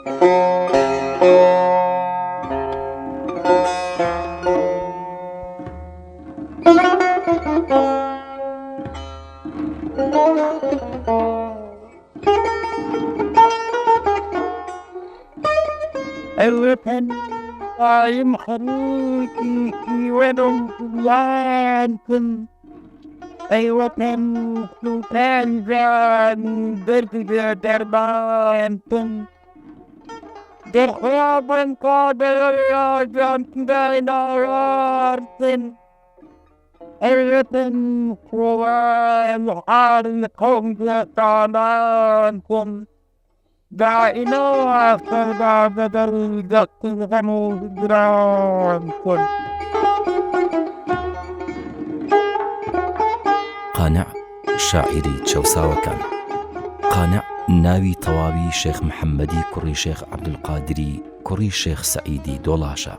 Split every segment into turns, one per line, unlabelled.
الوطن قايم خليكي ونملانكم أي وطن سلطان جان درب دربانكم درحابا قادر جان ديناراتن الوطن قوام حالكم لطالانكم دائما فدا بدل دق غمودرانكم.
قانع شاعری چەوساوەکان. قانع ناوی تەواوی شێخ محەممەدی کوڕی شێخ عەبدولقادری کوڕی شێخ سەعیدی دۆڵاشە.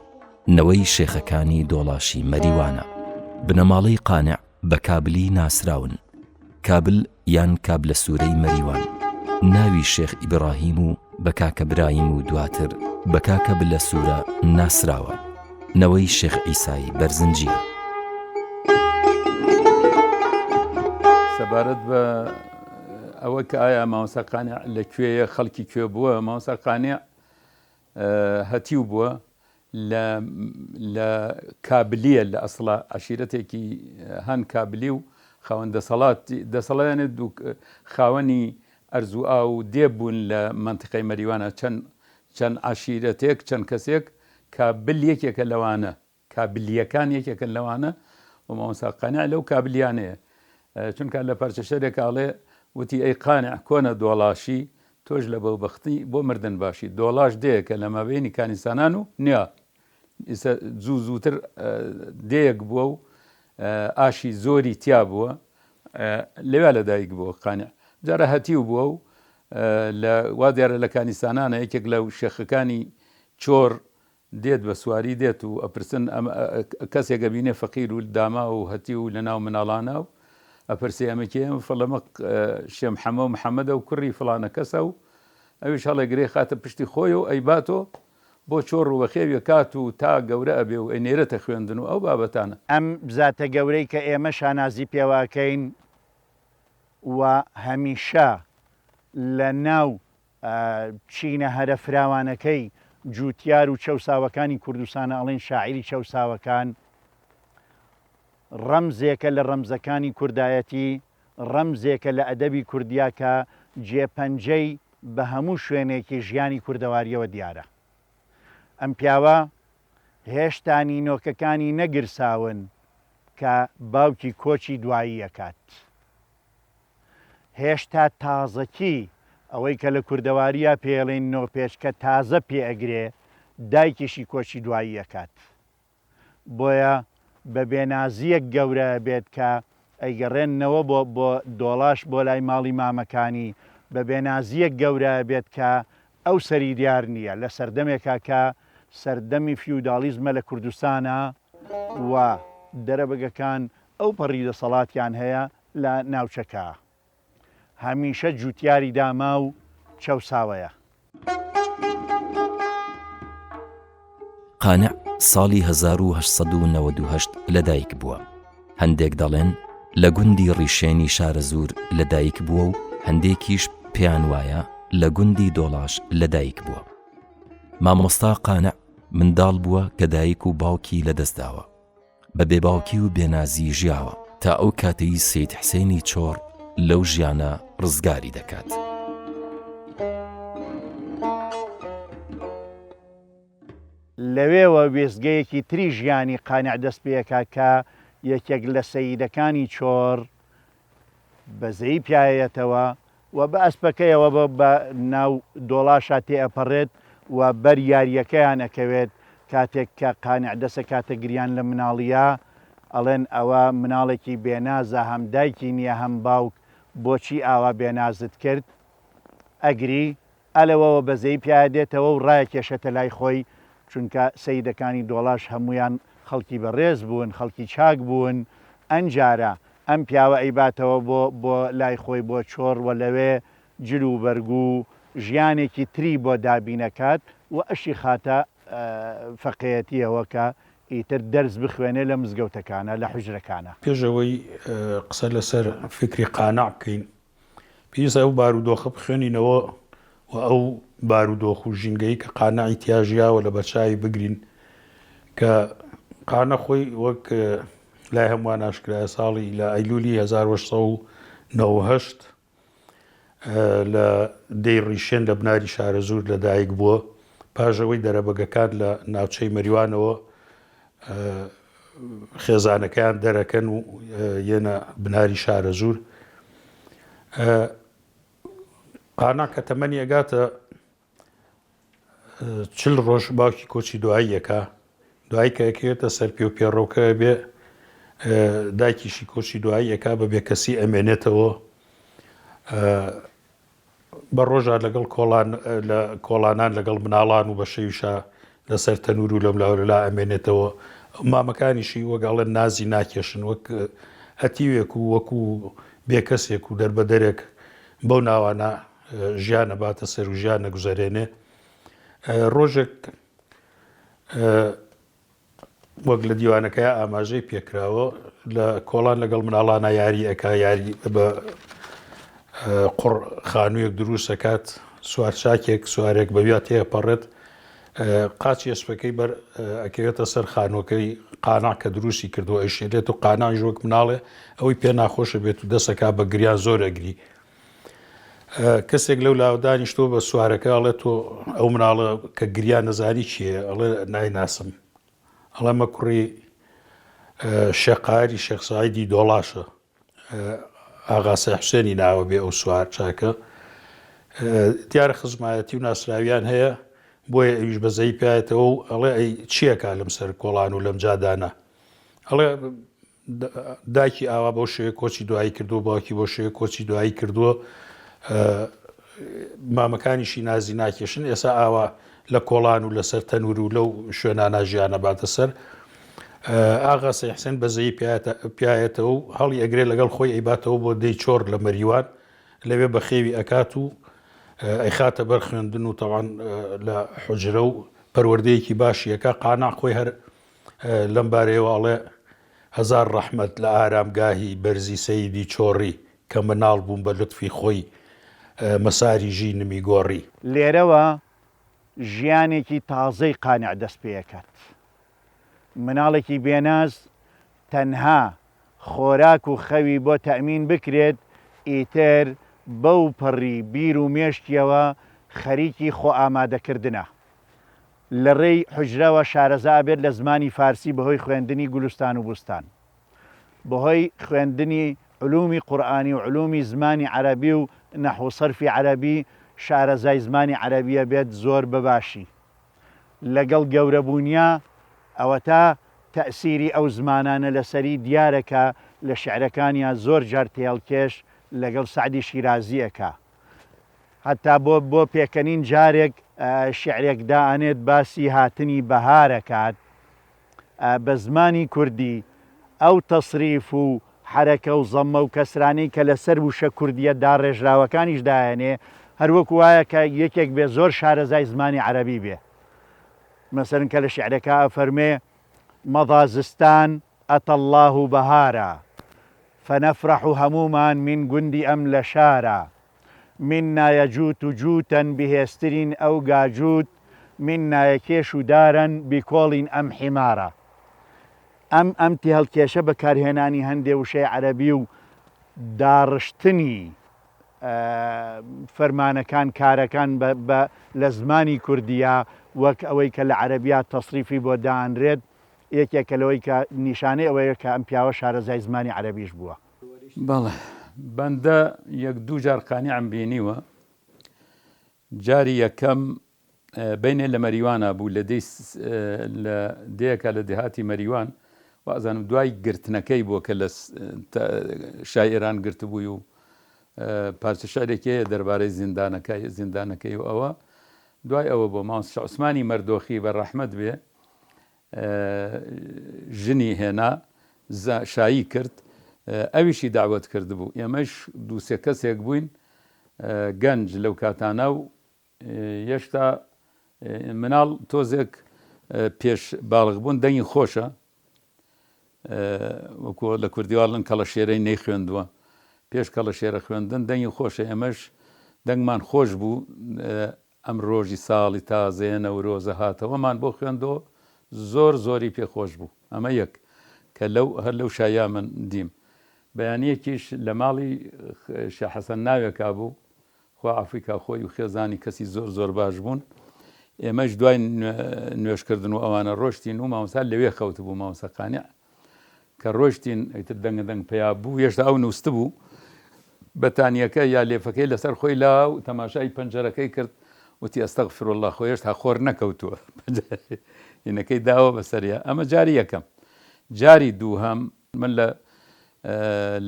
نەوەی شێخەکانی دۆڵاشی مەریوانە. بنەماڵەی قانع بە کابلی ناسراون. کابل یان کابلە سوورەی مەریوان. ناوی شێخ ئیبراهیم و بە کاکە براهیم و دواتر بە کاکە بلە سوورە ناسراوە. نەوەی شێخ ئیسای بەرزنجیە.
سەبارەت بە ئەوە کە ئایا مامۆستا قانع لەکوێیە خەڵکی کوێ بووە، مامۆستا قانع هەتیو بووە لە کابلیە، لە ئەسڵە عەشیرەتێکی هەن کابلی و خاوەن دەسەڵاتیانێت دوو خاوەنی ئەرزوو ئاو و دێبوون لە منتیقەی مەریوانە. چەند عەشیرەتێک چەند کەسێک کابل یەکێکە لەوانە، کابلیەکان یەکێکە لەوانە و مامۆستا قانع لەو کابلیانەیە. چونکە لە پارچە شەرێک ئاڵێ وتی ئەی قانع کۆنە دۆڵاشی تۆش لە بەوبەختی بۆ مردن باشی. دۆڵاش دەیەکە لە مابینی کانیسانان و نییە زووتر دەیەک بووە و ئاشی زۆری تیا بووە، لەوێ لەدایک بووە قانع. جارە هەتیو بووە و وا دیارە لە کانیسانانە یەکێک لەو شێخەکانی چۆر دێت بە سواری دێت و ئەپرسن کەسێکە بینێ فەقیر و داما و هەتی و لە ناو مناڵانە و ئەپرسێ ئەمە کێم فەڵەمە شێ محەممەدە و کوڕی فڵانە کەسە و ئەویش هەڵێگرێ خاتە پشتی خۆی و ئەیباتۆ بۆ چۆڕ و بەخێویە کات و تا گەورە ئەبێ و ئەنێرەتە خوێندن و ئەو بابەتانە.
ئەم بزاتە گەورەی کە ئێمە شانازی پێواکەین و هەمیشە لە ناو چینە هەرە فراوانەکەی جوتیار و چەوساوەکانی کوردستانە ئەڵێن شاعیری چەوساوەکان ڕەمزێکە لە ڕەمزەکانی کوردایەتی، ڕەمزێکە لە ئەدەبی کوردیا کە جێپەنجەی بە هەموو شوێنێکی ژیانی کوردەواریەوە دیارە. ئەم پیاوە هێشتا نینۆکەکانی نەگرساون کە باوکی کۆچی دوایی ئەکات. هێشتا تازەکی ئەوەی کە لە کوردەواریە پێڵێن نۆپێچکە تازە پێئەگرێ دایکیشی کۆچی دوایی ئەکات. بۆیە بە بێنازیەک گەورە بێت کە ئەیگەڕێنەوە بۆ دۆڵاش بۆ لای ماڵی مامەکانی، بە بێنازیەک گەورە بێت کە ئەو سەری دیار نییە لە سەردەمێکا کە سەردەمی فیودالیزمە لە کوردستانە و دەرەبگەکان ئەو پەڕی دەسەڵاتیان هەیە لە ناوچەکە. هەمیشە جوتیاری داما و چەوساوەیە.
قانع ساڵی 1898 لەدایک بووە. هەندێک دەڵێن لە گوندی ڕیشێنی شارە زوور لەدایک بووە و هەندێکیش پێیان وایە لە گوندی دۆڵاش لەدایک بووە. مامۆستا قانع منداڵ بووە کە دایک و باوکی لەدەستداوە. بە بێباوکی و بێنازی ژیاوە تا ئەو کاتەی سەید حسێنی چۆڕ لەو ژیانە ڕزگاری دەکات.
لەوێوە وێستگەیەکی تری ژیانی قانع دەست پێەکە کە یەکێک لە سەیدەکانی چۆڕ بەزەی پیاەتەوە و بە ئەسپەکەیەوە بە ناو دۆڵاشا تێئەپەڕێت و بەر یاریەکەیان ئەکەوێت. کاتێک کە قانع دەسە کاتە گریان لە مناڵیە ئەڵێن ئەوە مناڵێکی بێنازە، هەم دایکی نییە هەم باوک، بۆچی ئاوا بێنازت کرد؟ ئەگری ئەلەوەوە بەزەی پیاە دێتەوە و ڕایەکێشێتە لای خۆی، چونکە سەیدەکانی دۆڵاش هەمویان خەڵکی بەڕێز بوون، خەڵکی چاک بوون. ئەنجارە ئەم پیاوە ئەیباتەوە بۆ لای خۆی بۆ چۆڕ و لەوێ جل و بەرگ و ژیانێکی تری بۆ دابینەکات و ئەشی خاتە فەقەیەتیەوە کە ئیتر دەرس بخوێنێ لە مزگەوتەکانە لە حوجرەکانە.
پێشەوەی قسە لەسەر فکری قانع بکەین پێویستە ئەو بارودۆخە بخوێنینەوە و ئەو بارودۆخ و ژینگەی کە قانعی تیاژیاوە لە بەرچاوی بگرین کە قانە خۆی وەک لای هەمووان ئاشکرایە ساڵی لە ئەیلولی 1990 لە دەی ڕیشێن لە بناری شارەزور لەدایک بووە پاژەوەی دەرەبەگەکان لە ناوچەی مەریوانەوە خێزانەکەیان دەرەکەن و یەنە بناری شارەزور. قانع کە تەمەنی ئەگاتە 40 ڕۆژ باوکی کۆچی دواییەکە دوایی کە ئەکرێتە سەر پێ و پێڕۆکە بێ دایکیشی کۆچی دواییەکە بەبێ کەسی ئەمێنێتەوە بە ڕۆژە لەگەڵ کۆڵانان لەگەڵ مناڵان و بە شەویشە لەسەر تەنور و لەم لاوەلا ئەمێنێتەوە. مامەکانیشی وەگەڵێن نازی ناکێشن وەک هەتیوێک و وەکو بێکەسێک و دەربەدەرێک بەو ناوانە ژیانە باتە سەر و ژیان نەگوزارێنێ. ڕۆژێک وەک لە دیوانەکەی ئاماژەی پێکراوە لە کۆڵان لەگەڵ مناڵانە یاری ئەکا یاری بە قوڕ خانوویەک دروست ئەکات سوارچاکێک سوارێک بەویا تێپەڕێت قاچی ئەسپەکەی بەر ئەکەوێتە سەر خانووەکەی قانع کە دروستی کردووە ئەیشێنێت و قانعی ژۆک مناڵێ ئەوەی پێ ناخۆشە بێت و دەسەکا بە گریان زۆر ئەگری. کەسێک لەو لاودانیشتۆ بە سوارەکە ئەڵێت تۆ ئەو مناڵە کە گریان نەزانی چییە ئەڵێ نایناسم ئەڵەمە کوڕی شێقاری شێخ سەعیدی دۆڵاشە ئاغا حوسێنی ناوە بێ ئەو سوار چاکە دیارە خزمایەتی و ناسراویان هەیە بۆیە ئەویش بەزەی پایێتەوە و ئەڵێ ئەی چیەکە لەم سەر کۆڵان و لەم جادانە ئەڵێ داکی ئاوا بۆ شوێ کۆچی دوایی کردووە باوکی بۆ شوێ کۆچی دوایی کردووە مامەکانیشی نازی ناکێشن ئێستا ئاوا لە کۆڵان و لەسەر تەنور و لەو شوێنانە ژیانە باتە سەر. ئاغا سەیحسێن بەزەی پیایەتەوە و هەڵی ئەگرێ لەگەڵ خۆی ئەیباتەوە بۆ دەی چۆر لە مەریوان لەوێ بە خێوی ئەکات و ئەیخاتە بەر خوێندن و تەوان لە حوجرە و پەروەردەیەکی باشیەکە قانع خۆی هەر لەم بارەیەوە ئەڵێ هەزار ڕەحمەت لە ئارامگاهی بەرزی سەیدی چۆڕی کە مناڵ بووم بە لوتفی خۆی مەساری ژینمی گۆڕی.
لێرەوە ژیانێکی تازەی قانع دەست پێەکات. مناڵێکی بێناز تەنها خۆراک و خەوی بۆ تەمین بکرێت ئیتر بەو پەڕی بیر و مێشتیەوە خەریکی خۆ ئامادەکردنە. لە ڕێی حوجرەوە شارەزا بێت لە زمانی فارسی بەهۆی خوێندنی گولستان و بوستان بەهۆی خوێندنی علومی قورئانی و علومی زمانی عەرەبی و نەحو سەرفی عەرەبی شارەزای زمانی عەرەبیە بێت زۆر بەباشی. لەگەڵ گەورەبوونیە ئەوە تا تەئسیری ئەو زمانانە لەسەری دیارەکە لە شعرەکانیان زۆر جار تێڵکێش لەگەڵ سعدی شیرازیەکە هەتا بۆ پێکەنین جارێک شعرێکدا ئەنێت باسی هاتنی بەهارەکات بە زمانی کوردی ئەو تەصریف و حرەکە و زەممە و کەسرانەی کە لەسەر وشە کوردیە داڕێژراوەکانیش دایەنێ هەروەکو وایە کە یەکێک بێ زۆر شارەزای زمانی عەرەبی بێ. مثلا کە لە شعرەکە فەرمێ مەضا زستان ئەتە الله بەهارە فنفرح هموما من گوندی ئەم لە شارە منا يجوت جوتا بهێسترین ئەو گاجوت منا یەکێش و دارن بکۆڵین ئەم حیمارە. ئەمتی هەڵکێشە بەکارهێنانی هەندێ وشەی عەرەبی و داڕشتنی فەرمانەکان کارەکان لە زمانی کوردیە وەک ئەوەی کە لە عەرەبیا تەصریفی بۆ دانرێت یەکێکە لەوەی کە نیشانەی ئەوەیە کە ئەم پیاوە شارەزای زمانی عەرەبیش بووە.
بەڵێ بەندە یەک دوو جار قانیعم بینیوە. جاری یەکەم بینێ لە مەریوانە بوو لە دەیەکە لە دێهاتی مەریوان و ئەزانم دوای گرتنەکەی بووە کە لە شاعێران گرتبووی و پارچە شارێکی دەربارەی زیندانەکەی و ئەوە دوای ئەوە بۆ مامۆستا عوسمانی مەردۆخی بە ڕەحمەت بێ ژنی هێنا شایی کرد ئەویشی داوەت کردبوو. ئێمەش دووسێ کەسێک بووین گەنج لەو کاتانە و هێشتا مناڵ تۆزێک پێش باڵغبوون دەنگی خۆشە وەکو لە کوردیواڵن کەڵە شێرەی نەی خوێندووە پێش کەڵە شێرە خوێندن دەنگی خۆشە ئێمەش دەنگمان خۆش بوو ئەم ڕۆژی ساڵی تازەیە نەورۆزە هاتەوەمان بۆ خوێندەوە زۆری پێخۆش بوو ئەمە یەک کە هەر لەو شایە من دیم بەیانەیەکیش لە ماڵی شێخ حەسەن ناوێکا بوو خوا ئەفریقا خۆی و خێزانی کەسی زۆر باش بوون ئێمەش دوای نوێشکردن و ئەوانە ڕۆشتین و مامۆستا لەوێ خەوت بوو مامۆستا قانع کە ڕۆشتین ئەیتر دەنگ پیا بوو هێشتا ئەو نووسە بوو بەتانیەکە یا لێفەکەی لەسەر خۆی لا و تەماشای پەنجەرەکەی کرد وتی ئەستەغفر الله خۆ هێشتا خۆر نەکەوتووە هینەکەی داوە بەسەریا ئەمە جاری یەکەم جاری دووهەم من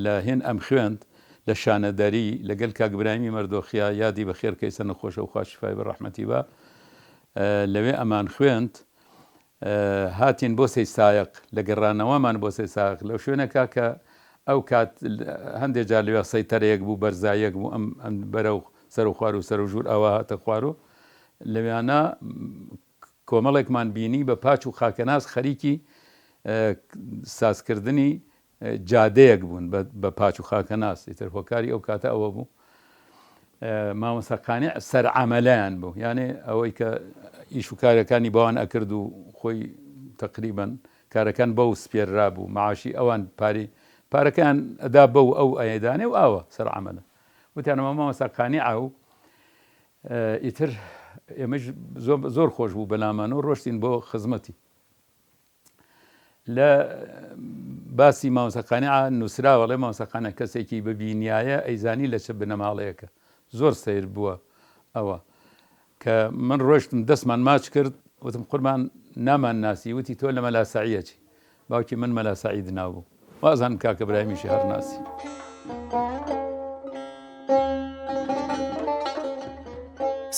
لە هێن ئەم خوێند لە شانەدەری لەگەل کاک برایمی مەردۆخیا یادی بە خێر کەیسە نەخۆشە و خوا شیفای بە ڕەحمەتی بە لەوێ ئەمان خوێند هاتین بۆ سەی سایق لە گەڕانەوەمان بۆ سەی سایق لەو شوێنەکە کە ئەو کات هەندێک جار لەوێ سەیتەرەیەک بوو بەرزایەک بوو ئەم بەرە و سەر و خوار و سەر و ژوور ئەوە هاتە خوار و لەوێانە کۆمەڵێکمان بینی بە پاچ و خاکەناس خەریکی سازکردنی جادەیەک بوون بە پاچ و خاکەناس ئیتر هۆکاری ئەو کاتە ئەوە بوو مامۆستا قانع سەرعەمەلەیان بوو یانێ ئەوەی کە ئیش و کارەکانی بەوان ئەکرد و خۆی تقریبەن کارەکان بەو سپێررا بوو معاشی ئەوان پارەکان ئەدا بەو ئەو ئەیدانێ و ئاوە سەرعەمەلە وتیانەوە مامۆستا قانیع و ئیتر ئێمەش زۆر خۆش بوو بەلامانە و ڕۆشتین بۆ خزمەتی لە باسی مامۆستا قانیع نووسراوەڵێ مامۆستا قانیع کەسێکی ببینایە ئەیزانی لە چ بنەماڵەیەکە زۆر سیر بووە ئەوە کە من ڕۆشتم دەستمان ماچ کرد وتم قوربان نامان ناسی وتی تۆ لە مەلا سەعیدی باوکی من مەلا سەعید ناوبوو وازانم کاکە برایمیشی هەر ناسی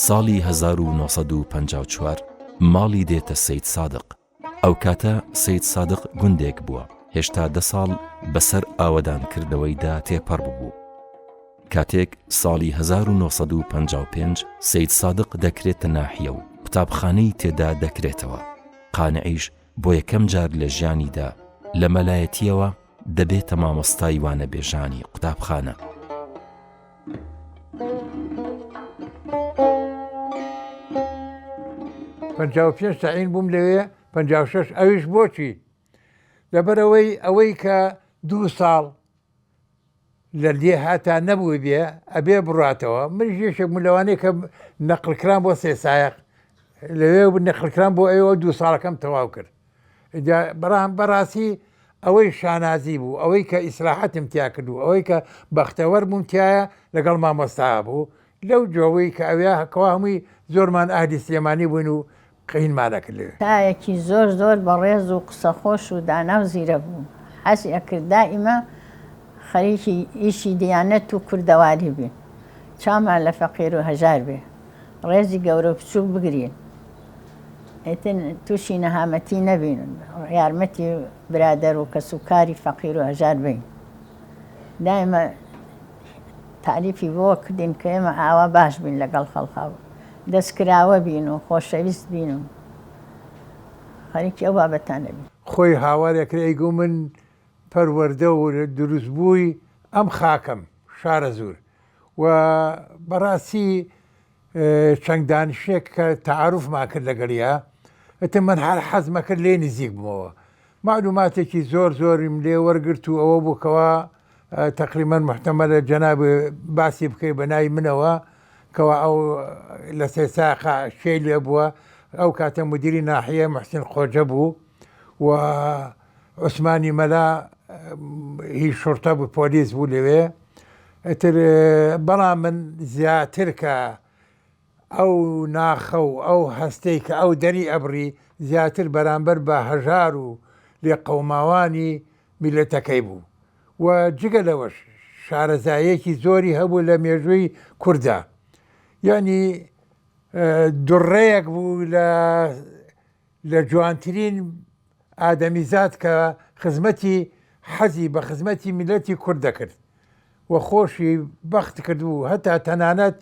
ساڵی 1954 ماڵی دێتە سەید سادق ئەو کاتە سەید سادق گوندێک بووە هێشتا 10 ساڵ بەسەر ئاوەدانکردنەوەیدا تێپەڕ بوو کاتێک ساڵی 1955 سەید سادق دەکرێتە ناحیە و قوتابخانەی تێدا دەکرێتەوە قانعیش بۆ یەکەم جار لە ژیانیدا لە مەلایەتیەوە دەبێتە مامۆستای وانەبێژانی قوتابخانە
پێنج تاعین بووم لەوێ 56 ئەویش بۆچی لەبەرەوەی ئەوەی کە 2 ساڵ لە لێ هاتا نەبوو بێ ئەبێ بڕاتەوە من ژێشێک لەوانەیە کە نەقلکران بۆ سێ سایق لەوێ نەقلکران بۆ ئەوە 2 ساڵەکەم تەواو کرد بەڕاستی ئەوەی شانازی بوو ئەوەی کە ئیسراحەتم تیا کردو ئەوەی کە بەختەوەر بووم تایە لەگەڵ مامۆستا بوو لەو جۆوەی کە ئەوێ هەکەوا هەمووی زۆرمان ئاهلی سلێمانی بووین و قینمانەکرد لێ
تایەکی زۆر بەڕێز و قسە خۆش و دانا و زیرە بوو حەزی ئەکرد دائیمە خەریکی ئیشی دیانەت و کوردەواری بین چامان لە فەقیر و هەژار بێ ڕێزی گەورە بچوو بگرین ئێتن تووشی نەهامەتی نەبین یارمەتی برادەر و کەسوکاری فەقیر و هەژار بین دائیمە تعریفی بۆ کردین کە ئێمە ئاوا باش بین لەگەڵ خەڵقا دەستکراوە بین و خۆشەویست بین و خەریکی ئەو بابەتانە بین
خۆی هاوارێکرا ئەیگو من پەروەردە و دروستبووی ئەم خاکەم شارە زۆر و بەڕاستی چەند دانیشتێک کە تەعاروفمان کرد لەگەڵیا ئەتە من هەر حەزمە کرد لێ نزیک بوومەوە معلوماتێکی زۆریم لێ وەرگرت و ئەوە بووکەوە تقریبا محتەمەلە جەناب باسی بکەی بە ناوی منەوە کەوا ئەو لە سێ ساقا شێ لێ بووە ئەو کاتە مدیری ناحیە محسین خۆجە بوو و عوسمانی مەلا هیچ شورتە بوو پۆلیس بوو لەوێ ئەتر بەڵام من زیاتر کە ئەو ناخە و ئەو هەستەی کە ئەو دەری ئەبری زیاتر بەرامبەر بە هەژار و لێ قەوماوانی میلەتەکەی بوو و جگە لەوەش شارەزایەکی زۆری هەبوو لە مێژووی کووردا یعنی دوڕێیەک بوو لە جوانترین ئادەمیزاد کە خزمەتی حەزی بە خزمەتی میلەتی کورد دەکرد و خۆشی بەخت کردبوو هەتا تەنانەت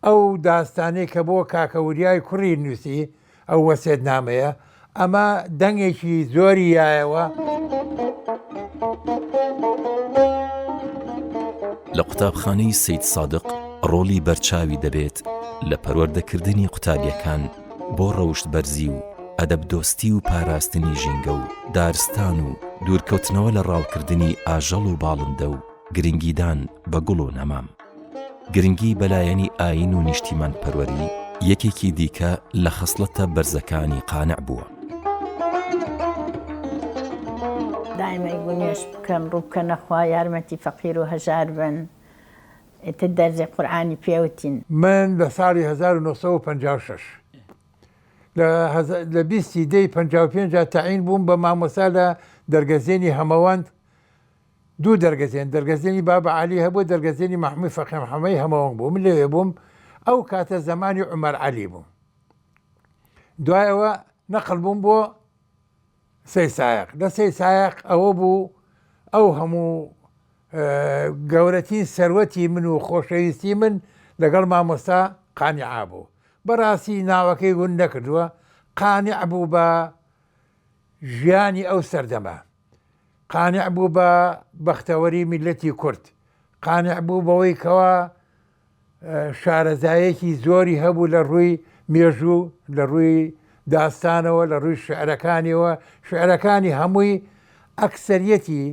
ئەو داستانەی کە بۆ کاکەوریای کوڕی نووسی ئەو وەسێت نامەیە ئەمە دەنگێکی زۆری یایەوە.
لە قوتابخانەی سید سادق ڕۆلی بەرچاوی دەبێت لە پەروەردەکردنی قوتابیەکان بۆ ڕەوشت بەرزی و ئەدەب دۆستی و پاراستنی ژینگە و دارستان و دوورکەوتنەوە لە ڕاوکردنی ئاژەڵ و باڵندە و گرنگیدان بە گوڵ و نەمام. گرنگی بەلایەنی ئاین و نیشتیمان پەروەری یەکێکی دیکە لە خەسڵەتە بەرزەکانی قانع بووە.
دائما گونێش بکەم ڕوو بکەنە خوا یارمەتی فەقیر و هەژار بن ئێتر دەرزی قورئانی پێوتین.
من لە ساڵی 1956 لە 20 دەی 55 تاعین بووم بە مامۆستا لە دەرگەزێنی هەمەوەند. دوو دەرگەزێنی بابە عەلی هەبوو، دەرگەزێنی مەحموود فەقێ محەمەدی هەمەوەند بوو. من لەوێ بووم، ئەو کاتە زەمانی عومەر عەلی بوو. دوایەوە نەقل بووم بۆ سەی سایق. لە سەی سایق ئەوە بوو ئەو هەموو گەورەترین سەروەتی من و خۆشەویستی من لەگەڵ مامۆستا قانیعا بوو. بەڕاستی ناوەکەی گون نەکردووە، قانیع بوو بە ژیانی ئەو سەردەمە، قانیع بوو بە بەختەوەری میلەتی کورد، قانیع بوو بەوەی کەوا شارەزایەکی زۆری هەبوو لە ڕووی مێژوو، لە ڕووی داستانەوە، لە ڕووی شعرەکانیەوە. شعرەکانی هەمووی ئەکسەریەتی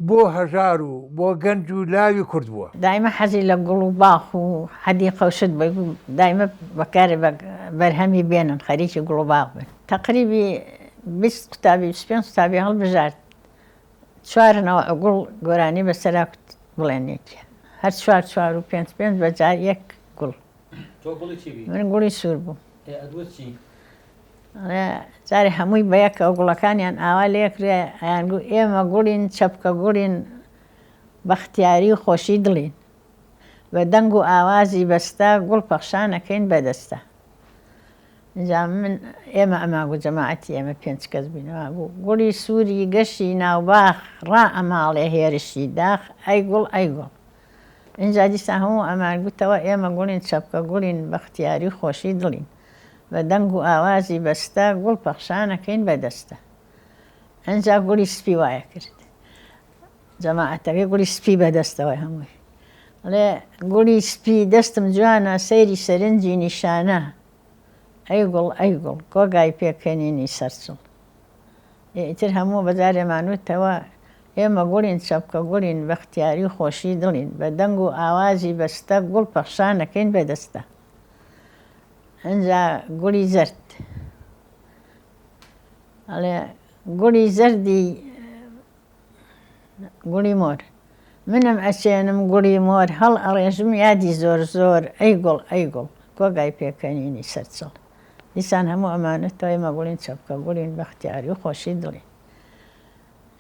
بۆ هەژار و بۆ گەنج و لاوی کورد بووە.
دائما حەزی لە گوڵ و باخ و حەدیقە و شت بە دائما بەکارێ بەرهەمی بێنن، خەریکی گوڵ و باخ بن. تقریبی 20 قوتابی 25 قوتابی هەڵبژارد، 4 نەوە گوڵ گۆرانی بەسەرا بڵێنێکی، هەر 4 و 5 بەجار یەک گوڵ. من گوڵی سوور بوو. جارێ هەمووی بە یەک ئەو گوڵەکانیان ئاوا لێکرێ، ئەیانگو ئێمە گوڵین، چەپکە گوڵین، بەختیاری و خۆشی دڵین، بە دەنگ و ئاوازی بەستە گوڵ پەخشانەکەین بەدەستە. اینجا من ئێمە ئەماگو جەماعەتی ئێمە 5 کەس بووینەوە بوو. گوڵی سووری گەشی ناوباخ ڕا ئەماڵێ هێرشی داخ، ئەی گوڵ ئەی گوڵ. اینجا دیسان هەموو ئەمان گوتەوە ئێمە گوڵین، چەپکە گوڵین، بەختیاری و خۆشی دڵین، بە دەنگ و ئاوازی بەستە گوڵ پەخشانەکەین بەدەستە. ئەنجا گوڵی سپی وایە کرد، جەماعەتەکەی گوڵی سپی بەدەستەوەی هەمووی. ئەڵێ گوڵی سپی دەستم جوانە، سەیری سەرنجی نیشانە، ئەی گوڵ ئەی گوڵ کۆگای پێکەنینی سەرچڵ. ئیتر هەموو بەجارێمانوتەوە ئێمە گوڵین، چەپکە گوڵین، بەختیاری و خۆشی دڵین، بە دەنگ و ئاوازی بەستە گوڵ پەخشانەکەین بەدەستە. ئەنجا گوڵی زەرد، ئەڵێ گوڵی زەردی گوڵی مۆر، منم ئەچێنم گوڵی مۆر، هەڵ ئەڕێژم یادی زۆر زۆر، ئەی گوڵ ئەی گوڵ کۆگای پێکەنینی سەرچڵ. دیسان هەموو ئەمانەتەوە ئێمە گوڵین، چەپکە گوڵین، بەختیاری و خۆشی دڵین.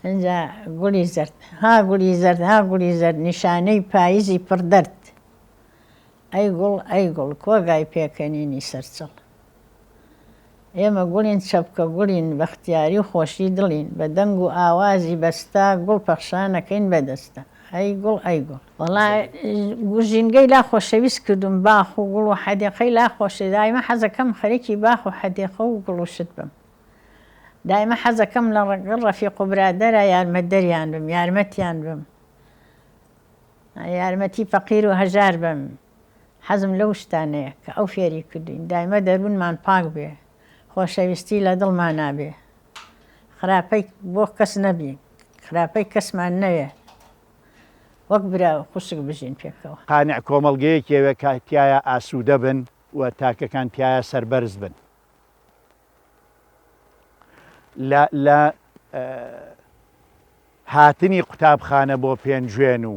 ئەنجا گوڵی زەرد، ها گوڵی زەرد، ها گوڵی زەرد، نیشانەی پاییزی پڕدەرد، ئەی گوڵ ئەی گوڵ کۆگای پێکەنینی سەرچڵ. ئێمە گوڵین، چەپکە گوڵین، بەختیاری و خۆشی دڵین، بە دەنگ و ئاوازی بەستە گوڵ پەخشانەکەین بەدەستە، ئەی گوڵ ئەی گوڵ. وەڵای ژینگەی لا خۆشەویست کردم، باخ و گوڵ و حەدیقەی لا خۆشە. دایمە حەزەکەم خەریکی باخ و حەدیقە و گوڵ و شت بم. دایمە حەزەکەم لە ڕەگەڵ ڕەفیق و برادەرە یارمەتدەریان بم، یارمەتیان بم، یارمەتی فەقیر و هەژار بم. حەزم لەو شتانەیە کە ئەو فێری کردوین. دایمە دەروونمان پاک بێ، خۆشەویستی لە دڵمان نابێ، خراپەی بۆ کەس نەبی، خراپەی کەسمان نەوێ، وەک برا خوشک بژین پێکەوە.
قانیع کۆمەڵگەیەکێوە کە تایە ئاسوودە بن و تاکەکان تایە سەربەرز بن. لە هاتنی قوتابخانە بۆ پێنجوێن و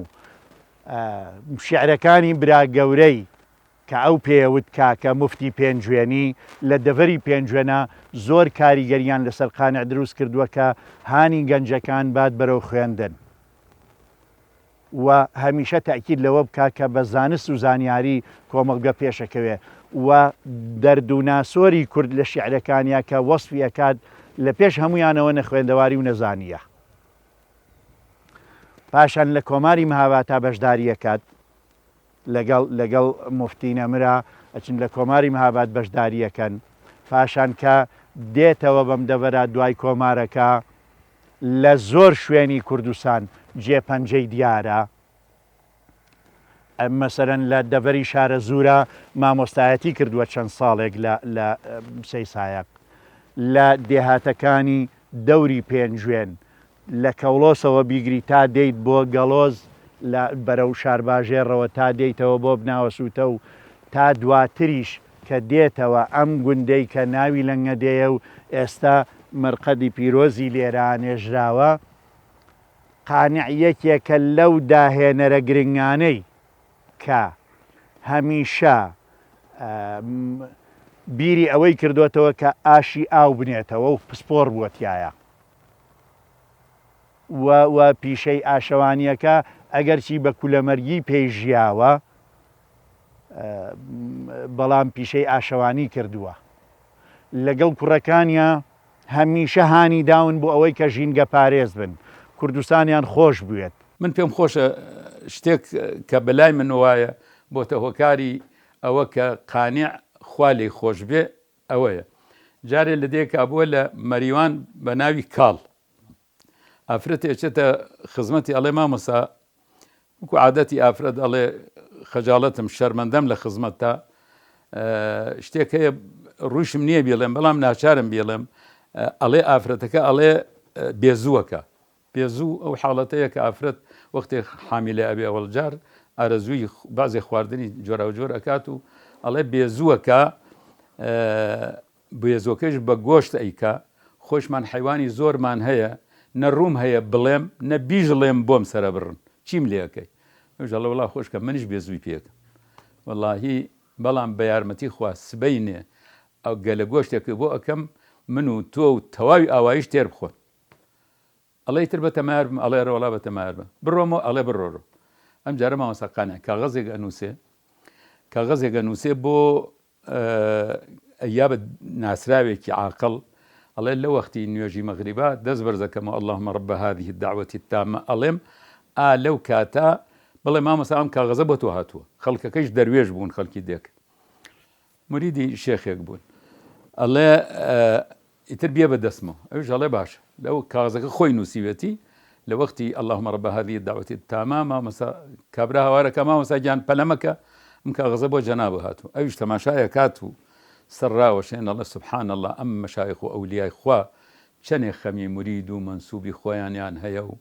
شیعرەکانی برا گەورەی کە ئەو پێوت کاکە مفتی پێنجوێنی لە دەڤەری پێنجوێنە زۆر کاریگەریان لەسەر قانیع دروست کردووە کە هانی گەنجەکان بات بەرەو خوێندن و هەمیشە تاکید لەوە بکات کە بە زانست و زانیاری کۆمەڵگە پێشەکەوێ و دەردوناسۆری کورد لە شیعرەکانیا کە وەسفی ئەکات لە پێش هەمویانەوە نەخوێندەواری و نەزانیە. پاشان لە کۆماری مەهاباتا بەشداریەکات لەگەڵ مفتی نەمرا ئەچن لە کۆماری مەهاباد بەشداریەکەن پاشان کە دێتەوە بەم دەبەرە دوای کۆمارەکە لە زۆر شوێنی کوردستان جێپەنجەی دیارە مەسەرەن لە دەڤەری شارە زورە مامۆستایەتی کردووە چەند ساڵێک لە سەی سایەق لە دێهاتەکانی دەوری پێنجوێن لە کەوڵۆسەوە بیگری تا دەیت بۆ گەڵۆز لە بەرەو شارباژێڕەوە تا دەیتەوە بۆ بناوە سووتە و تا دواتریش کە دێتەوە ئەم گوندەی کە ناوی لەنگە دێە و ئێستا مرقەدی پیرۆزی لێرانێژراوە قانیعەتێکە لەو داهێنەرە گرنگانەی کە هەمیشە بیری ئەوەی کردوێتەوە کە ئاشی ئاو بنێتەوە و پسپۆر بووەتیایە و پیشەی ئاشەوانیەکە ئەگەرچی بە کولەمەرگی پێیژیاوە بەڵام پیشەی ئاشەوانی کردووە لەگەڵ کوڕەکانیە هەمیشە هانی داون بۆ ئەوەی کە ژینگە پارێز بن کوردستانیان خۆش بوێت
من پێم خۆشە شتێک کە بەلای من وایە بۆتە هۆکاری ئەوە کە قانیع خوا لێی خۆش بێ ئەوەیە جارێ لە دێکا بووە لە مەریوان بە ناوی کاڵ ئافرەت ئێچێتە خزمەتی ئەڵێ مامۆسا وەکو عادەتی ئافرەت ئەڵێ خەجاڵەتم شەرمەندەم لە خزمەتتا شتێک هەیە ڕووشم نییە بێڵێم بەڵام ناچارم بێڵێم ئەڵێ ئافرەتەکە ئەڵێ بێزووەکە بێزوو ئەو حاڵەتەیە کە ئافرەت وەختێک حامیلە ئەبێ ئەوەڵجار ئارەزووی بازێ خواردنی جۆرە و جۆر ئەکات و ئەڵێ بێزووەکە بێزۆکەش بە گۆشت ئەیکا خۆشمان حیوانی زۆرمان هەیە نەڕووم هەیە بڵێم نە بیژڵێم بۆم سرە بڕن چیم لێەکەی ژەڵە وڵا خۆشکە منیش بێزووی پێکە وەڵاهی بەڵام بە یارمەتی خوا سبەینێ ئەو گەلە گۆشتێکی بۆ ئەەکەم من و تۆ و تەواوی ئاوایش تێر بخۆن ئەڵێ تر بە تەمارم ئەڵێ ڕۆڵا بە تەمارمە بڕۆمەوە ئەڵێ بڕۆڕۆ ئەم جارە مامۆساقانە کاغەزێک ئەنووسێ بۆ ئەیابە ناسراوێکی عاقڵ ئەڵێ لە وەختی نوێژی مەغریبا دەست بەرزەکەمەوە اللهم رب هذه الدعوة التامة ئەڵێم لەو کاتا بڵێ مامۆسا ئەم کاغەزە بۆ تۆ هاتووە خەڵکەکەیش دەروێژ بوون خەڵکی دێک مریدی شێخێک بوون ئەڵێ ئیتر بێ بە دەستمەوە ئەوش ئەڵێ باشە لەو کاغەزەکە خۆی نووسیوێتی لە وەختی اللهم رب هذه الدعوة التامة مامۆسا کابرا هەوارەکە مامۆسا گیان پەلەمەکە ئەم کاغەزە بۆ جەنابە هاتووە ئەویش تەماشایە کات و سەرراوە شێن ئەڵێ سبحان الله ئەم مەشایخ و ئەولیای خوا چەندێک خەمی مرید و منسوبی خۆیانیان هەیە و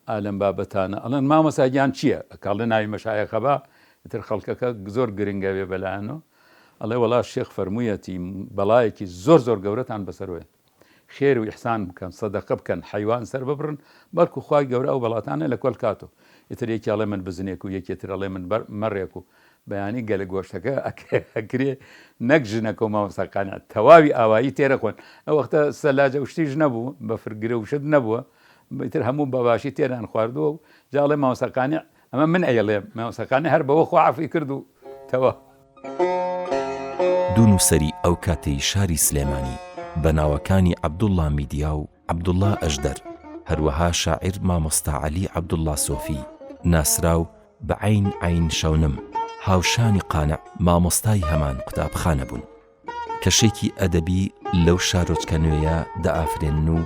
ئالەم بابەتانە ئەڵێن مامۆسا گیان چییە ئەکاڵێ ناوی مەشایخە با ئیتر خەڵکەکە زۆر گرنگە بێ بەلایەنەوە ئەڵێ وەڵا شێخ فەرموویەتی بەڵایەکی زۆر گەورەتان بەسەروێ خێر و ئیحسان بکەن سەدەقە بکەن حیوان سەر ببڕن بەڵکو خوای گەورە ئەو بەڵاتانە لە کۆل کاتۆ ئیتر یەکی ئەڵێ من بزنێک و یەکێتر ئەڵێ من مەڕێک و بەیانی گەلە گۆشتەکە ئەکرێ نەک ژنەکە و مامۆساقانە تەواوی ئاوایی تێرە خۆن ئەو وەختە سەلاجە وشتیش نەبوو بە فرگرە وشت نەبووە ئیتر هەموو بەباشی تێران خواردووە و جاڵێ مامۆساقانە ئەمە من ئەیڵێم مامۆساقانە هەر بەوە خۆ عەفوی کرد و تەوا
دوو نووسەری ئەو کاتەی شاری سلێمانی بەناوەکانی عەبدوڵڵا میدیا و عەبدوڵڵا ئەژدەر هەروەها شاعیر مامۆستا عەلی عەبدوڵڵا سۆفی ناسراو بە عین شەونم هاوشانی قانع مامۆستای هەمان قوتابخانە بوون کەشێکی ئەدەبی لەو شارۆچکە نوێیە دەئافرێنن و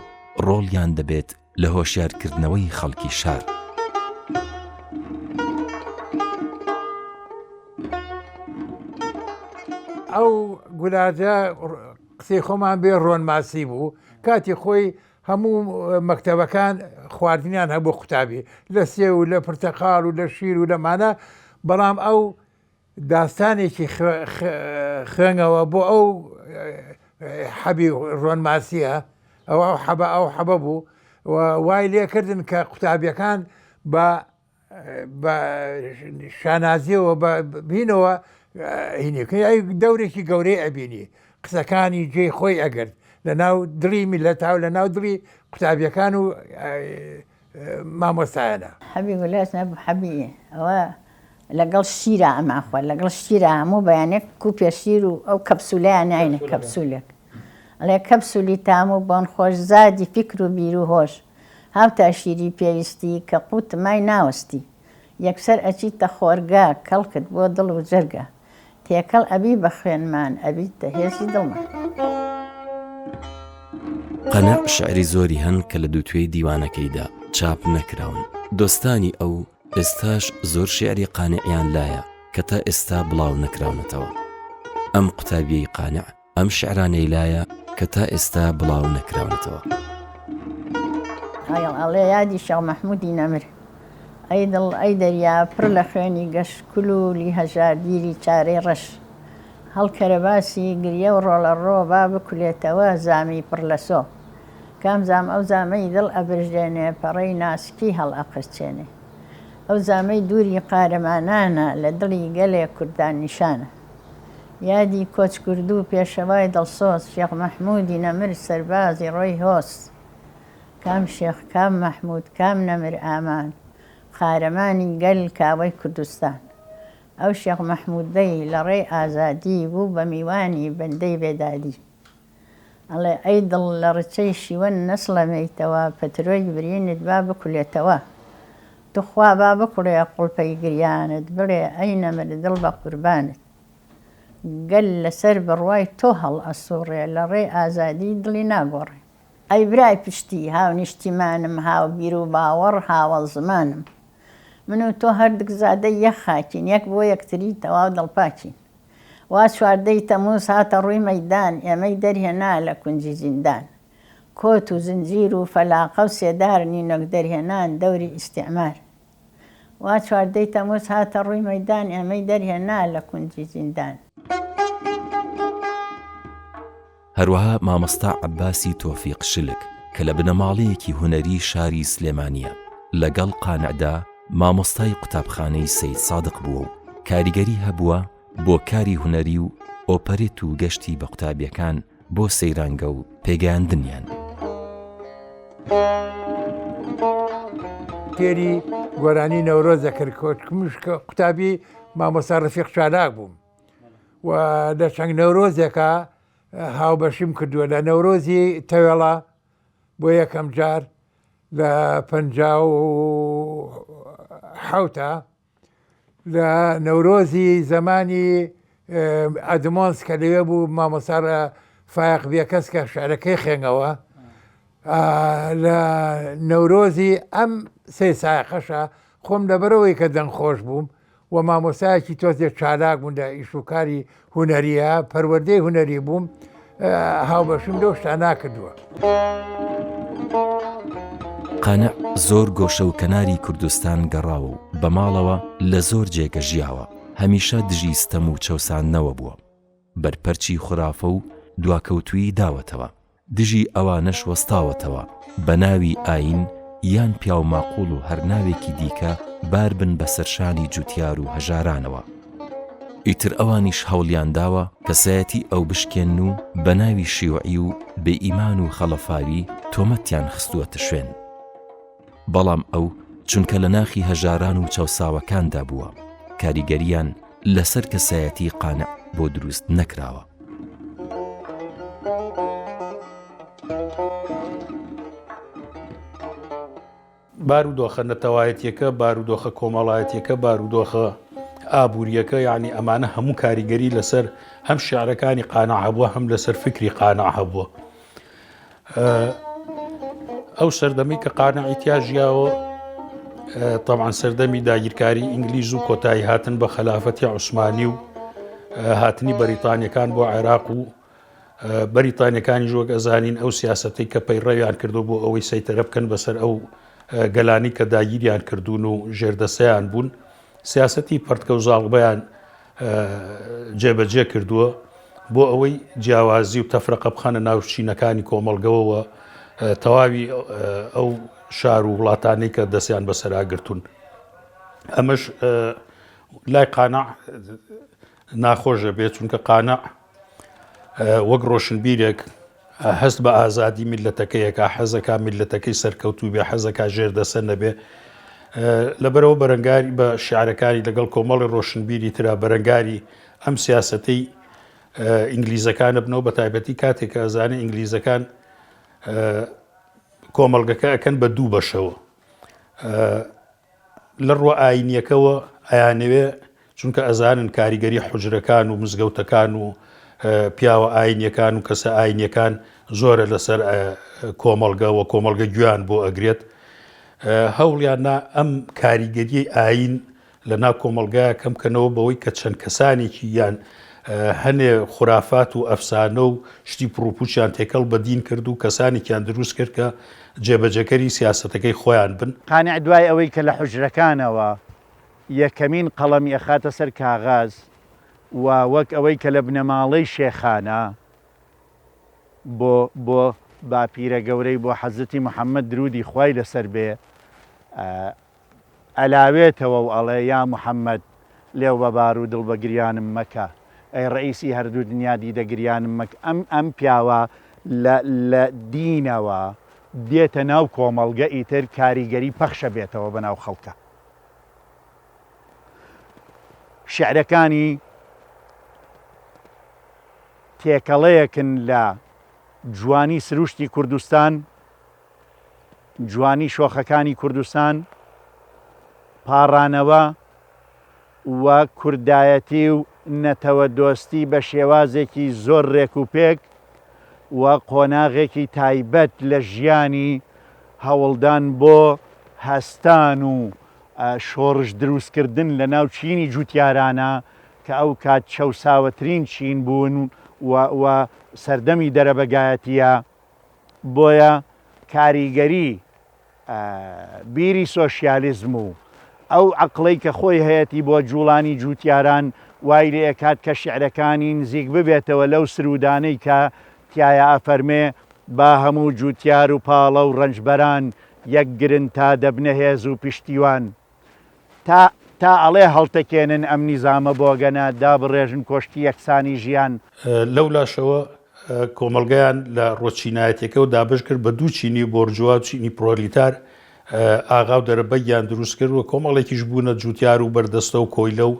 ڕۆڵیان دەبێت لە هۆشیارکردنەوەی خەڵکی شار
ئەو گولاجە قسەی خۆمان بێ ڕۆنماسی بوو کاتی خۆی هەموو مەکتەبەکان خواردنیان هەبوو قوتابی لە سێ و لە پرتەقال و لە شیر و لەمانە بەڵام ئەو داستانێکی خوێنەوە بۆ ئەو حەبی ڕۆنماسیە ئەو حەبە بوو وای لێکردن کە قوتابیەکان بە شانازیەوە بینەوە هینەکەی دەورێکی گەورەی ئەبینی قسەکانی جێی خۆی ئەگرت لە ناو دڵی میلەتاو لە ناو دڵی قوتابیەکان و مامۆستایانە
حەبی گولاس نەبوو حەبی ئەوە لەگەڵ شیرە ئەماخوا لەگەڵ شیرە هەموو بەیانێک کوپێ شیر و ئەو کەپسولەیان ناینە کەپسولێک ئەڵێ کەپسولی تام و بۆن خۆش زادی فکر و بیر و هۆش هاوتا شیری پێویستی کە قوت مای ناوەستی یەکسەر ئەچیتە خۆرگا کەڵکت بۆ دڵ و جەرگە تێکەڵ ئەبی بە خوێنمان ئەبیتە هێزی دڵمان.
قەنەع شعری زۆری هەن کە لە دووتوێی دیوانەکەیدا چاپ نەکراون. دۆستانی ئەو ئێستاش زۆر شعری قانعیان لایە کە تا ئێستا بڵاو نەکراونەتەوە. ئەم قوتابیەی قانع ئەم شعرانەی لایە کە تا ئێستا بڵاو نەکراونەتەوە.
ئەڵێ یادی شێخ مەحموودی نەمر ئەی دڵ ئەی دەریا پڕ لە خوێنی گەشت کولولی هەژار دیری چارەی ڕەش هەڵکەرە باسی گریە و ڕۆڵە ڕۆ با بکولێتەوە زامی پڕ لە سۆ کام زام ئەو زامەی دڵ ئەبرژێنێ پەڕەی ناسکی هەڵ ئەقرچێنێ ئەو زامەی دووری قارەمانانە لە دڵی گەلێ کوردان نیشانە یادی کۆچ کورد و پێشەوای دڵسۆز شێخ مەحموودی نەمر سەربازی ڕۆی هۆس کام شێخ کام مەحموود کام نەمر ئامان قارەمانی گەل کاوەی کوردستان ئەو شێخ مەحموودەی لە ڕێی ئازادی بوو بە میوانی بەندەی بێدادی ئەڵێ ئەی دڵ لە ڕچەی شیوەن نەسڵەمەیتەوە پەترۆی برینت با بکولێتەوە توخوا با بکوڵێ قوڵپەی گریانت بڵێ ئەی نەمر دڵ بە قوربانت گەل لەسەر بڕوای تۆ هەڵ ئەسوڕێ لە ڕێی ئازادی دڵی ناگۆڕێ ئەی برای پشتی هاو نیشتیمانم هاو بیر و باوەڕ هاوڵ زمانم من و تۆ هەردووک زادەی یەک خاکین یەک بۆ یەکتری تەواو دڵپاکین وا چواردەی تەمووز هاتە ڕووی مەیدان ئێمەی دەرهێنا لە کونجی زیندان کۆت و زنجیر و فەلاقە و سێدار نینۆک دەرهێنان دەوری ئیستیعمار وا چواردەی تەمووز هاتە ڕووی مەیدان ئێمەی دەرهێنا لە کونجی زیندان.
هەروەها مامۆستا عەباسی تۆفیق شلک کە لە بنەماڵەیەکی هونەری شاری سلێمانیە لەگەڵ قانعدا مامۆستای قوتابخانەی سەید سادق بووە و کاریگەری هەبووە بۆ کاری هونەری و ئۆپەرێت و گەشتی بە قوتابیەکان بۆ سەیرانگە و پێگەیاندنیان.
تێری گۆرانی نەورۆزە کرد کۆچکمشکە قوتابی مامۆستا ڕەفیق چالاک بووم و لە چەند نەورۆزێکە هاوبەشیم کردووە لە نەورۆزی تەوێڵە بۆ یەکەم جار لە 1950 لە نەورۆزی زمانی ئەدمۆنس کە لەوێ بوو مامۆستا فایق بێکەس کە شارەکەی خێنەوە لە نەورۆزی ئەم سێ سایقەشە خۆم لەبەرەوەی کە دەنگخۆش بووم و مامۆستایەکی تۆزێک چالاک بوون لە ئیشوکاری هونەریە پەروەردەی هونەری بووم هاوبەشم لەو شتا ناکردووە.
قانع زۆر گۆشە و کەناری کوردستان گەڕاوە و بە ماڵەوە لە زۆر جێگە ژیاوە هەمیشە دژی ستەم و چەوساننەوە بووە بەرپەرچی خوراافە و دواکەوتوی داوەتەوە دژی ئەوانەش وەستاوەتەوە بە ناوی ئاین یان پیاو ماقوڵ و هەر ناوێکی دیکە بار بن بە سەرشانی جوتیار و هەژارانەوە ئیتر ئەوانیش هەوڵیان داوە کەسایەتی ئەو بشکێن و بە ناوی شیوعی و بێ ئیمان و خەڵەفاوی تۆمەتیان خستووەتە شوێن بەڵام ئەو چونکە لە ناخی هەژاران و چاوساوەکاندا بووە کاریگەریان لەسەر کەسایەتی قانع بۆ دروست نەکراوە.
بارودۆخە نەتەوایەتیەکە بارودۆخە کۆمەڵایەتیەکە بارودۆخە ئابوووریەکە یعنی ئەمانە هەموو کاریگەری لەسەر هەم شیعرەکانی قانع هەبووە هەم لەسەر فکری قانع هەبووە. ئەو سەردەمی کە قانعی تیا ژیاوە طبعاً سەردەمی داگیرکاری ئینگلیز و کۆتایی هاتن بە خەلافەتی عوسمانی و هاتنی بەریتانیەکان بۆ عێراق و بەریتانیەکانی ژۆک ئەزانین ئەو سیاسەتەی کە پەیڕەویان کردو بۆ ئەوەی سەیتەرە بکەن بەسەر ئەو گەلانی کە داگیریان کردوون و ژێردەسەیان بوون سیاسەتی پەرتکە و زاڵبەیان جێبەجێ کردووە بۆ ئەوەی جیاوازی و تەفرەقە بخەنە ناو چینەکانی کۆمەڵگەوەوە تەواوی ئەو شار و وڵاتانەی کە دەستیان بەسەراگرتوون. ئەمەش لای قانع ناخۆشە بێت چونکە قانع وەک ڕۆشنبیرێک هەست بە ئازادی میلەتەکەیەکە حەزەکە میلەتەکەی سەرکەوتوو بێ حەزەکە ژێردەسەر نەبێ لەبەرەوە بەرەنگاری بە شیعرەکانی لەگەڵ کۆمەڵی ڕۆشنبیری ترا بەرەنگاری ئەم سیاسەتەی ئینگلیزەکانە بنەوە بە تایبەتی کاتێک کە ئەزانە ئینگلیزەکان کۆمەڵگەکە ئەکەن بە دوو بەشەوە لە ڕوە ئاینیەکەوە ئەیانەوێ چونکە ئەزانن کاریگەری حوجرەکان و مزگەوتەکان و پیاوە ئاینیەکان و کەسە ئاینیەکان زۆرە لەسەر کۆمەڵگە و کۆمەڵگە گویان بۆ ئەگرێت هەوڵیاننا ئەم کاریگەریەی ئاین لە ناو کۆمەڵگایە کەم کەنەوە بەوەی کە چەند کەسانێکی یان هەنێ خورافات و ئەفسانە و شتی پرۆپوچیان تێکەڵ بەدین کرد و کەسانێکیان دروست کرد کە جێبەجەکەری سیاسەتەکەی خۆیان بن.
قانع دوای ئەوەی کە لە حوجرەکانەوە یەکەمین قەڵەمی ئەخاتە سەر کاغاز و وەک ئەوەی کە لە بنەماڵەی شێخانە بۆ باپیرە گەورەی بۆ حەزرەتی محەممەد درودی خوای لەسەر بێ ئەلاوێتەوە و ئەڵێ یا محەممەد لێو بەبار و دڵ بە گریانم مەکە ئەی ڕئیسی هەردوو دنیا دیدە گریانم مەک ئەم پیاوە لە دینەوە دێتە ناو کۆمەڵگە ئیتر کاریگەری پەخشە بێتەوە بەناو خەڵکە. شعرەکانی تێکەڵەیەکن لە جوانی سروشتی کوردستان، جوانی شۆخەکانی کوردستان، پاڕانەوە و کوردایەتی و نەتەوە دۆستی بە شێوازێکی زۆر ڕێک و پێک و قۆناغێکی تایبەت لە ژیانی هەوڵدان بۆ هەستان و شۆڕش دروستکردن لە ناو چینی جوتیارانە کە ئەو کات چەساوەترین چین بوون و سەردەمی دەرەبەگایەتیە. بۆیە کاریگەری بیری سۆشیالیزم و ئەو عەقڵەی کە خۆی هەیەی بۆ جوڵانی جوتیاران وای لێ ئەکات کە شیعرەکانی نزیک ببێتەوە لەو سرودانەی کە تایە ئەفەرمێ با هەموو جوتیار و پاڵە و ڕەنجبەران یەک گرن تا دەبنە هێز و پشتیوان تا ئەڵێ هەڵتەکێنن ئەم نیزامە بۆگەنە دابڕێژن کۆشتی یەکسانی ژیان.
لەو لاشەوە کۆمەلگەیان لە ڕۆچینایەتەکە و دابش کرد بە دوو چینی بۆرجوا و چینی پرۆلیتار ئاغا و دەرەبەیان دروست کرد و کۆمەڵێکیش بوونە جوتیار و بەردەستە و کۆیلە و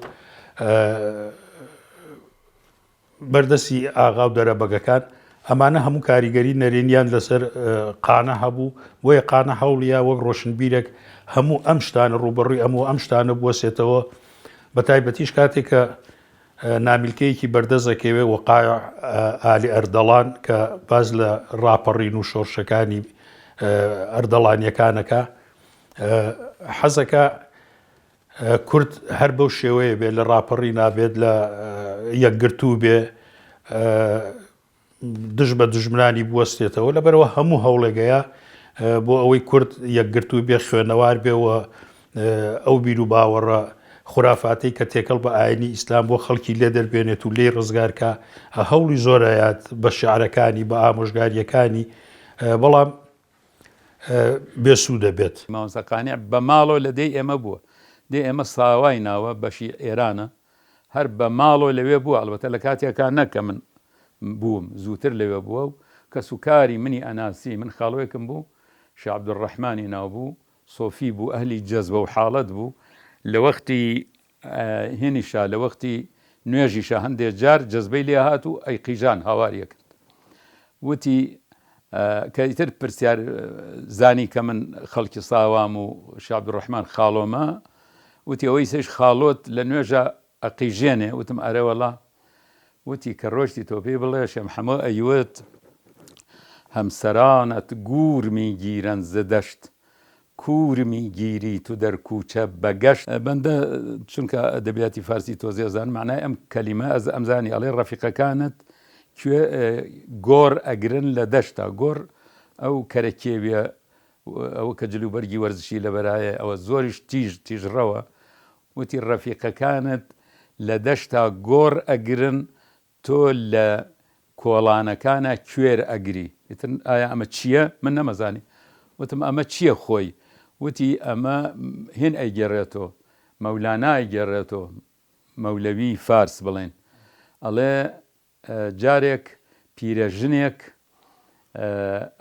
بەردەستی ئاغا و دەرەبەگەکان ئەمانە هەموو کاریگەری نەرێنیان لەسەر قانە هەبوو بۆیە قانە هەوڵیا وەک ڕۆشنبیرێک هەموو ئەم شتانە ڕوبەڕووی ئەموو ئەم شتانە بوەسێتەوە بە تایبەتیش کاتێک کە نامیلکەیەکی بەردەزەکەوێ وەقایع ئالی ئەردەڵان کە باز لە ڕاپەڕین و شۆڕشەکانی ئەردەڵانیەکانەکە حەزەکە کورد هەر بەو شێوەیە بێت لە ڕاپەڕی نابێت لە یەکگرتوو بێ دژ بە دژمنانی بوەستێتەوە لەبەرەوە هەموو هەوڵێگەیە بۆ ئەوەی کورد یەکگرتوو بێ خوێنەوار بێەوە ئەو بیر و باوەڕە خورافاتی کە تێکەڵ بە ئاینی ئیسلام بۆ خەڵکی لێ دەربێنێت و لێ ڕزگارکە هەوڵی زۆرایات بە شعرەکانی بە ئامۆژگاریەکانی بەڵام بێسوو دەبێت.
مامۆستاقانیع بە ماڵۆ لە دەی ئێمە بووە دێ ئێمە ساوای ناوە بەشی ئێرانە هەر بە ماڵۆ لەوێ بووە ئەڵبەتە لە کاتێکان نەکە من بووم زووتر لەوێ بووە و کە سوکاری منی ئەناسی من خاڵوێکم بوو شێخ عەبدوڕەحمانی ناو بوو سۆفی بوو ئەهلی جەزبە و حاڵەت بوو لە وەختی هێنیشا لە وەختی نوێژیشە هەندێک جار جەزبەی لێ هات و ئەی قیژان هاواریە کرد وتی کە ئیتر پرسیار زانی کە من خەڵکی ساوام و شێخ عەبدوڕەحمان خاڵۆمە وتی ئەوەی سێش خاڵۆت لە نوێژە ئەقیژێنێ وتم ئەرێ وەڵا وتی کە ڕۆشتی تۆ پێی بڵێ شێخ محەممەد ئەیوت هەمسەرانت گورمی گیرن ز دەشت کوورمی گیری تو دەرکوچە بەگەشت بەندە چونکە ئەدەبیاتی فارسی تۆزێ زان معنای ئەم کەلیمە ئەمزانی ئەڵێ ڕەفیقەکانت کوێ گۆڕ ئەگرن لە دەشتا گۆڕ ئەو کەرەکێویە ئەوە کە جلوبەرگی وەرزشی لە بەرایە ئەوە زۆریش تیژڕەوە وتی ڕەفیقەکانت لە دەشتا گۆڕ ئەگرن تۆ لە کۆڵانەکانە کوێر ئەگری ئایا ئەمە چییە من نەمەزانی وتم ئەمە چییە خۆی وتی ئەمە هێن ئەیگەڕێتەوە مەولانا ئەیگەڕێتەوە مەولەوی فارس بڵێن ئەڵێ جارێک پیرەژنێک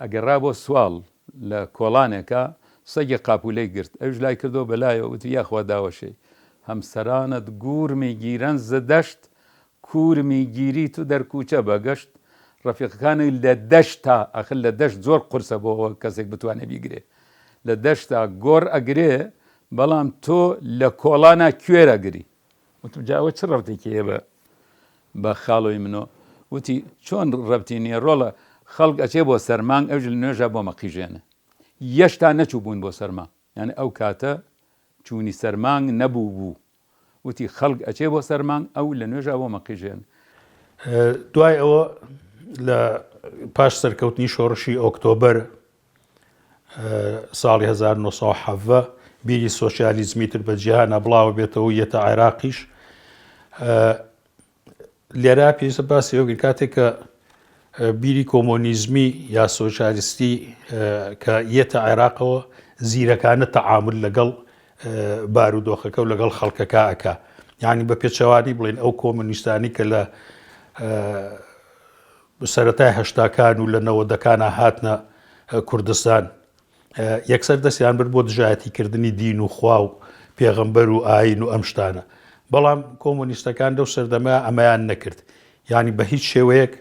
ئەگەڕا بۆ سوال لە کۆڵانێکە سەگی قاپولەی گرت ئەوش لای کردەوە بەلایە وتی یاخوا داوەشەی هەمسەرانت گورمی گیرن ز دەشت کوورمی گیری تو دەرکوچە بەگەشت ڕەفیقەکانی لە دەشتا ئەخل لە دەشت زۆر قورسە بۆەوە کەسێک بتوانێت بیگرێ لە دەشتا گۆڕ ئەگرێ بەڵام تۆ لە کۆڵانە کوێرەگری وتم جاوە چ ڕەبتێکی هەیە بە خاڵۆی منۆ وتی چۆن ڕەبتی نییە ڕۆڵە خەڵک ئەچێ بۆ سەرمانگ ئەوژ لە نوێژە بۆ مەقیژێنە یەشتا نەچوو بوون بۆ سەرمانگ یعنی ئەو کاتە چوونی سەرمانگ نەبوو بوو وتی خەڵک ئەچێ بۆ سەرمانگ ئەو لە نوێژە بۆ مەقیژێن.
دوای ئەوە لە پاش سەرکەوتنی شۆڕشی ئۆکتۆبەر ساڵی 1970 بیری سۆسیالیزمی تر بە جیهانە بڵاو بێتەوە یەتە عێراقیش لێرا پێویستە باسی ئەو کاتێک کە بیری کۆمۆنیزمی یا سۆسیالیستی کە یەتە عێراقەوە زیرەکانە تەعامل لەگەڵ بارودۆخەکە و لەگەڵ خەڵکەکە ئەکا یعنی بە پێچەوانی بڵێن ئەو کۆمۆنیستانی کە لە سەرەتای هەشتاکان و لە نەوەدەکانە هاتنە کوردستان یەکسەر دەستیان برد بۆ دژایەتیکردنی دین و خوا و پێغەمبەر و ئاین و ئەم شتانە بەڵام کۆمۆنیستەکان دەو سەردەمە ئەمەیان نەکرد یعنی بە هیچ شێوەیەک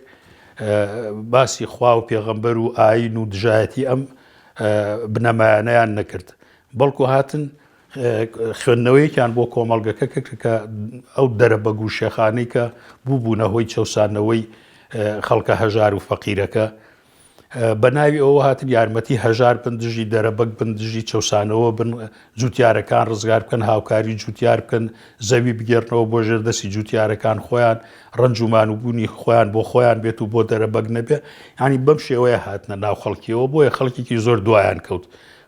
باسی خوا و پێغەمبەر و ئاین و دژایەتی ئەم بنەمایانەیان نەکرد بەڵکو هاتن خوێندنەوەیەکیان بۆ کۆمەڵگەکە کرد کە ئەو دەرەبەگ و شێخانەی کە بووبوونە هۆی چەوسانەوەی خەڵکە هەژار و فەقیرەکە بە ناوی ئەوە هاتن یارمەتی هەژار بن دژی دەرەبەگ بن دژی چەوسانەوە بن جوتیارەکان ڕزگار بکەن هاوکاری جوتیار بکەن زەوی بگێڕنەوە بۆ ژێردەستی جوتیارەکان خۆیان ڕەنجومان و بوونی خۆیان بۆ خۆیان بێت و بۆ دەرەبەگ نەبێ ینی بەم شێوەیە هاتنە ناو خەڵکیەوە بۆیە خەڵکێکی زۆر دوایان کەوت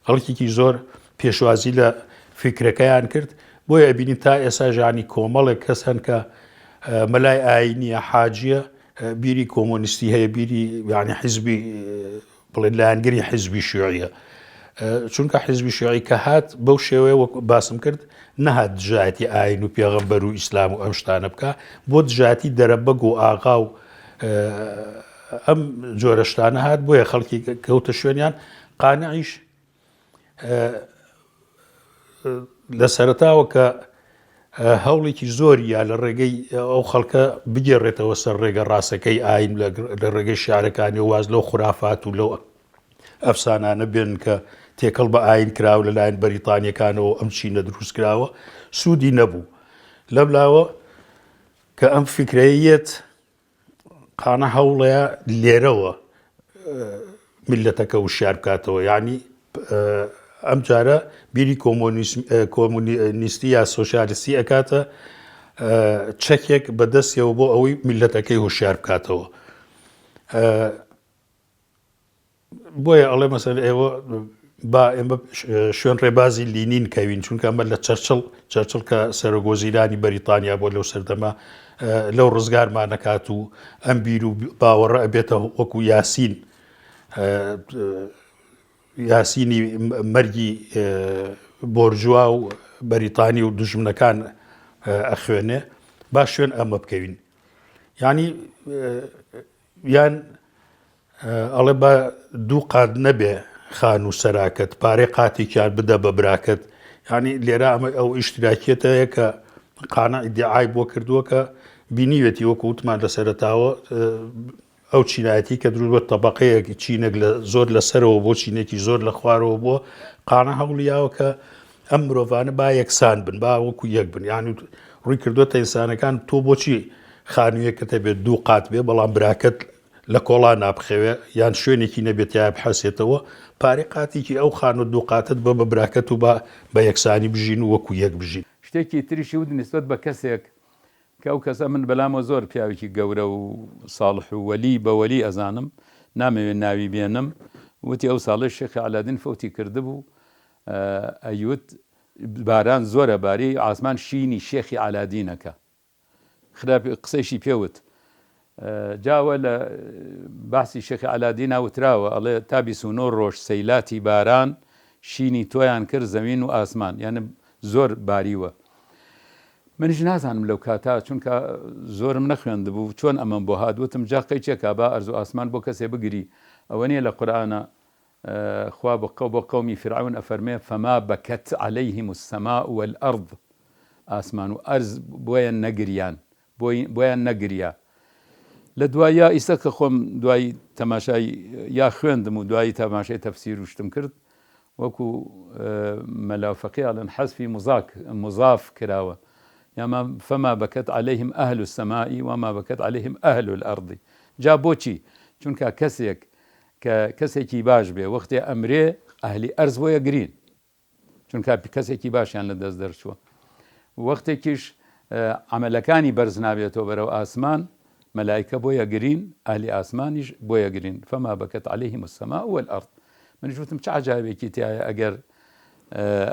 خەڵکێکی زۆر پێشوازی لە فیکرەکەیان کرد بۆیە ئەبینی تا ئێستا ژانی کۆمەڵێک کەس هەن کە مەلای ئاینیە حاجیە بیری کۆمۆنیستی هەیە بیری یعنی حیزبی بڵێن لایەنگەری حیزبی شیوعیە چونکە حیزبی شیوعی کە هات بەو شێوەیە وەک باسم کرد نەهات دژایەتی ئاین و پێغەمبەر و ئیسلام و ئەم شتانە بکە بۆ دژایەتی دەرەبەگ و ئاغا و ئەم جۆرە شتانە هات بۆیە خەڵکی کەوتە شوێنیان قانعیش لە سەرەتاوە کە هەوڵێکی زۆریە لە ڕێگەی ئەو خەڵکە بگێڕێتەوە سەر ڕێگە ڕاستەکەی ئاین لە ڕێگەی شارەکانی و واز لەو خورافات و لەو ئەفسانانە بێن کە تێکەڵ بە ئاین کراوە لەلایەن بەریتانیەکانەوە ئەم چینە دروست کراوە سوودی نەبوو لەبلاوە کە ئەم فکرەیەت قانە هەوڵەیە لێرەوە میلەتەکە وشار بکاتەوە یعنی ئەم جارە بیری کۆمۆنیستی یا سۆسیالیستی ئەکاتە چەکێک بەدەستیەوە بۆ ئەوەی میلەتەکەی هوشیار بکاتەوە بۆیە ئەڵێ مەسەر ئێوە با ئێمە شوێن ڕێبازی لینین کەوین چونکە ئەمە لە چەرچڵ کە سەرۆگۆزیرانی بەریتانیا بۆ لەو سەردەما لەو ڕزگارمان نەکات و ئەم بیر و باوەڕە ئەبێتە وەکو یاسینی مەرگی بۆرجوا و بەریتانی و دژمنەکان ئەخوێنێ با شوێن ئەمە بکەوین ینی یان ئەڵێ بە دوو قات نەبێ خان و سەراکەت پارەی قاتێکیان بدە بە براکەت ینی لێرە ئەمە ئەو ئیشتراکێتەیە کە قانە ئیدعای بۆ کردووە کە بینیوێتی وەکو وتمان لە سەرەتاوە ئەو چینایەتی کە دروست بە تەبەقەیەکی چینێک زۆر لەسەرەوە بۆ چینێکی زۆر لە خوارەوە بووە قانە هەوڵیاوە کە ئەم مرۆڤانە با یەکسان بن با وەکو یەک بن یعنی ڕووی کردووەتە ئینسانەکان تۆ بۆچی خانوویەکەتە بێت دوو قات بێ بەڵام براکەت لە کۆڵا نابخەوێ یان شوێنێکی نەبێت یا بحەسێتەوە پارەی قاتێکی ئەو خان و دوو قاتت بە براکەت و بە یەکسانی بژین و وەکو یەک بژین
شتێکی تریشی ود نسبەت بە کەسێک کە ئەو کەسە من بەلامە زۆر پیاوێکی گەورە و ساڵح و وەلی بە وەلی ئەزانم نامەوێت ناوی بێنم وتی ئەو ساڵی شێخ عەلادین فەوتی کردبوو ئەیوت باران زۆرە باری ئاسمان شینی شێخی عەلادینەکە خراپی قسەیشی پێوت جاوە لە باسی شێخی عەلادین وتراوە ئەڵێ تا 29 ڕۆژ سەیلاتی باران شینی تۆیان کرد زەوین و ئاسمان یانە زۆر باریوە منیش نازانم لەو کاتا چونکە زۆرم نەخوێندبوو چۆن ئەمەم بۆ هاتووتم جا قەیچێکا با ئەرزوو ئاسمان بۆ کەسێ بگری ئەوە نیە لە قورئانە خوا بۆ قەومی فرعون ئەفەرمێ فەما بەکەت عەلەیهم السەماء والئەرض ئاسمان و ئەرز بۆیان نەگریان بۆیان نەگریا لە دوایە ئیسە کە خۆم دوای تەماشای یا خوێندم و دوایی تەماشای تەفسیر وشتم کرد وەکو مەلافەقی ئەڵێن حەزفی مضاف کراوە یاما فما بەکەت عليهلەیهم ئەهل السەمائی وما بەکەت عليهلەیهم ئەهل الأرض جا بۆچی چونکە کەسێک کە کەسێکی باش بێ وەختێ ئەمرێ ئەهلی ئەرز بۆیە گرین چونکە کەسێکی باشیان لە دەست دەرچووە وەختێکیش عملەکانی بەرز نابێتەوە بەرەو ئاسمان مەلایکە بۆیە گرین ئەهلی ئاسمانیش بۆیە گرین فما بەکەت عليهلەیهم السەماء والأرض منیش وتم چ عجایبێکی تایە ئەگەر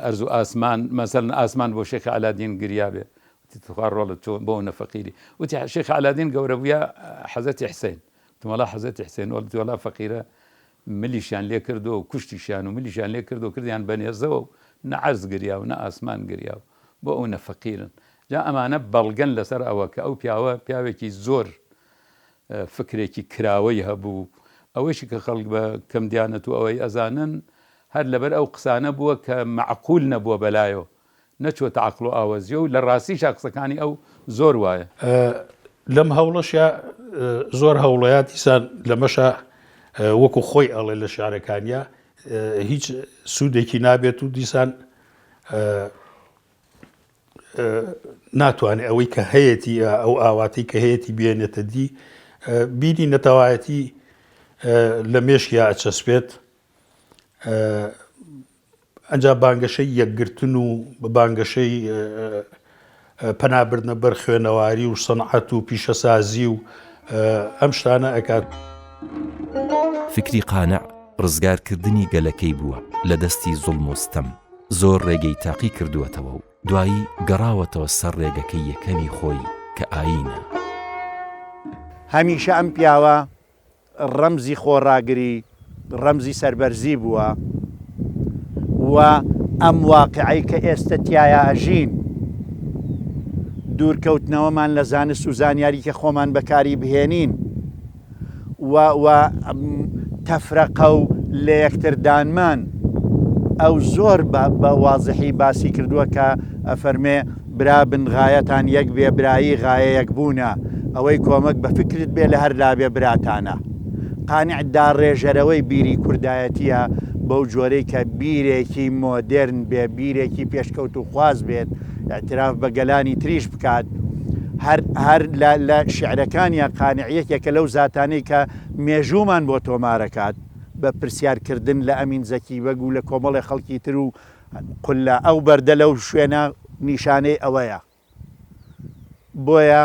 ئەرز و ئاسمان مەسەلەن ئاسمان بۆ شێخ عەلادین گریا بێ وتی تخوا ڕۆڵت تۆ بۆ نەفەقیری وتی شێخ عەلادین گەورە بوویە حەزەتی حسێن وتم وەڵا حەزەتی حسێن وەڵی وەڵا فەقیرە ملیشیان لێ کردو و کوشتیشیان و ملیشیان لێ کردو و کردیان بەنێزەوە و نە عەرز گریا و نە ئاسمان گریا و بۆ ئەو نەفەقیرن جا ئەمانە بەڵگەن لەسەر ئەوە کە ئەو پیاوە پیاوێکی زۆر فکرێکی کراوەی هەبوو ئەوەیشی کە خەڵک بە کەم دیانەت و ئەوەی ئەزانن هەر لەبەر ئەو قسانە بووە کە معقول نەبووە بەلایەوە نەچۆتە عەقڵ و ئاوەزیە و لە ڕاستیشا قسەکانی ئەو زۆر وایە
لەم هەوڵەشە زۆر هەوڵەیە دیسان لەمەشە وەکو خۆی ئەڵێ لە شارەکانیا هیچ سوودێکی نابێت و دیسان ناتوانێت ئەوەی کە هەیەی ئەو ئاواتی کە هەیەی بێنێتە دی بینی نەتەوایەتی لە مێشکیا ئەچەسپێت ئەنجا بانگەشەی یەکگرتن و بە بانگەشەی پەنابردنە بەر خوێنەواری و سەنعەت و پیشەسازی و ئەم شتانە ئەکات.
فکری قانع ڕزگارکردنی گەلەکەی بووە لە دەستی زوڵم و ستەم زۆر ڕێگەی تاقی کردووەتەوە و دوایی گەڕاوەتەوە سەر ڕێگەکەی یەکەمی خۆی کە ئاینە.
هەمیشە ئەم پیاوە ڕەمزی خۆڕاگری ڕەمزی سەربەرزی بووە و ئەم واقعی کە ئێستا تایە ئەژین دوورکەوتنەوەمان لە زانست و زانیاری کە خۆمان بەکاری بهێنین و تەفرەقە و لە یەکتردانمان ئەو زۆر بە وازحی باسی کردووە کە ئەفەرمێ برا بن غایەتان یەک بێ برایی غایە یەک بوونە ئەوەی کۆمەک بە فکرت بێ لە هەر لابێ براتانە. قانیعدا ڕێژەرەوەی بیری کوردایەتیە بەو جۆرەی کە بیرێکی مۆدرن بێ بیرێکی پێشکەوت و خواز بێت اعتراف بە گەلانی تریش بکات هەر لە شعرەکانیە قانیعەتێکە لەو زاتانەی کە مێژوومان بۆ تۆمارەکات بە پرسیارکردن لە ئەمین زەکی بەگ و لە کۆمەڵی خەڵکی تر و قولە ئەو بەردە لەو شوێنە نیشانەی ئەوەیە. بۆیە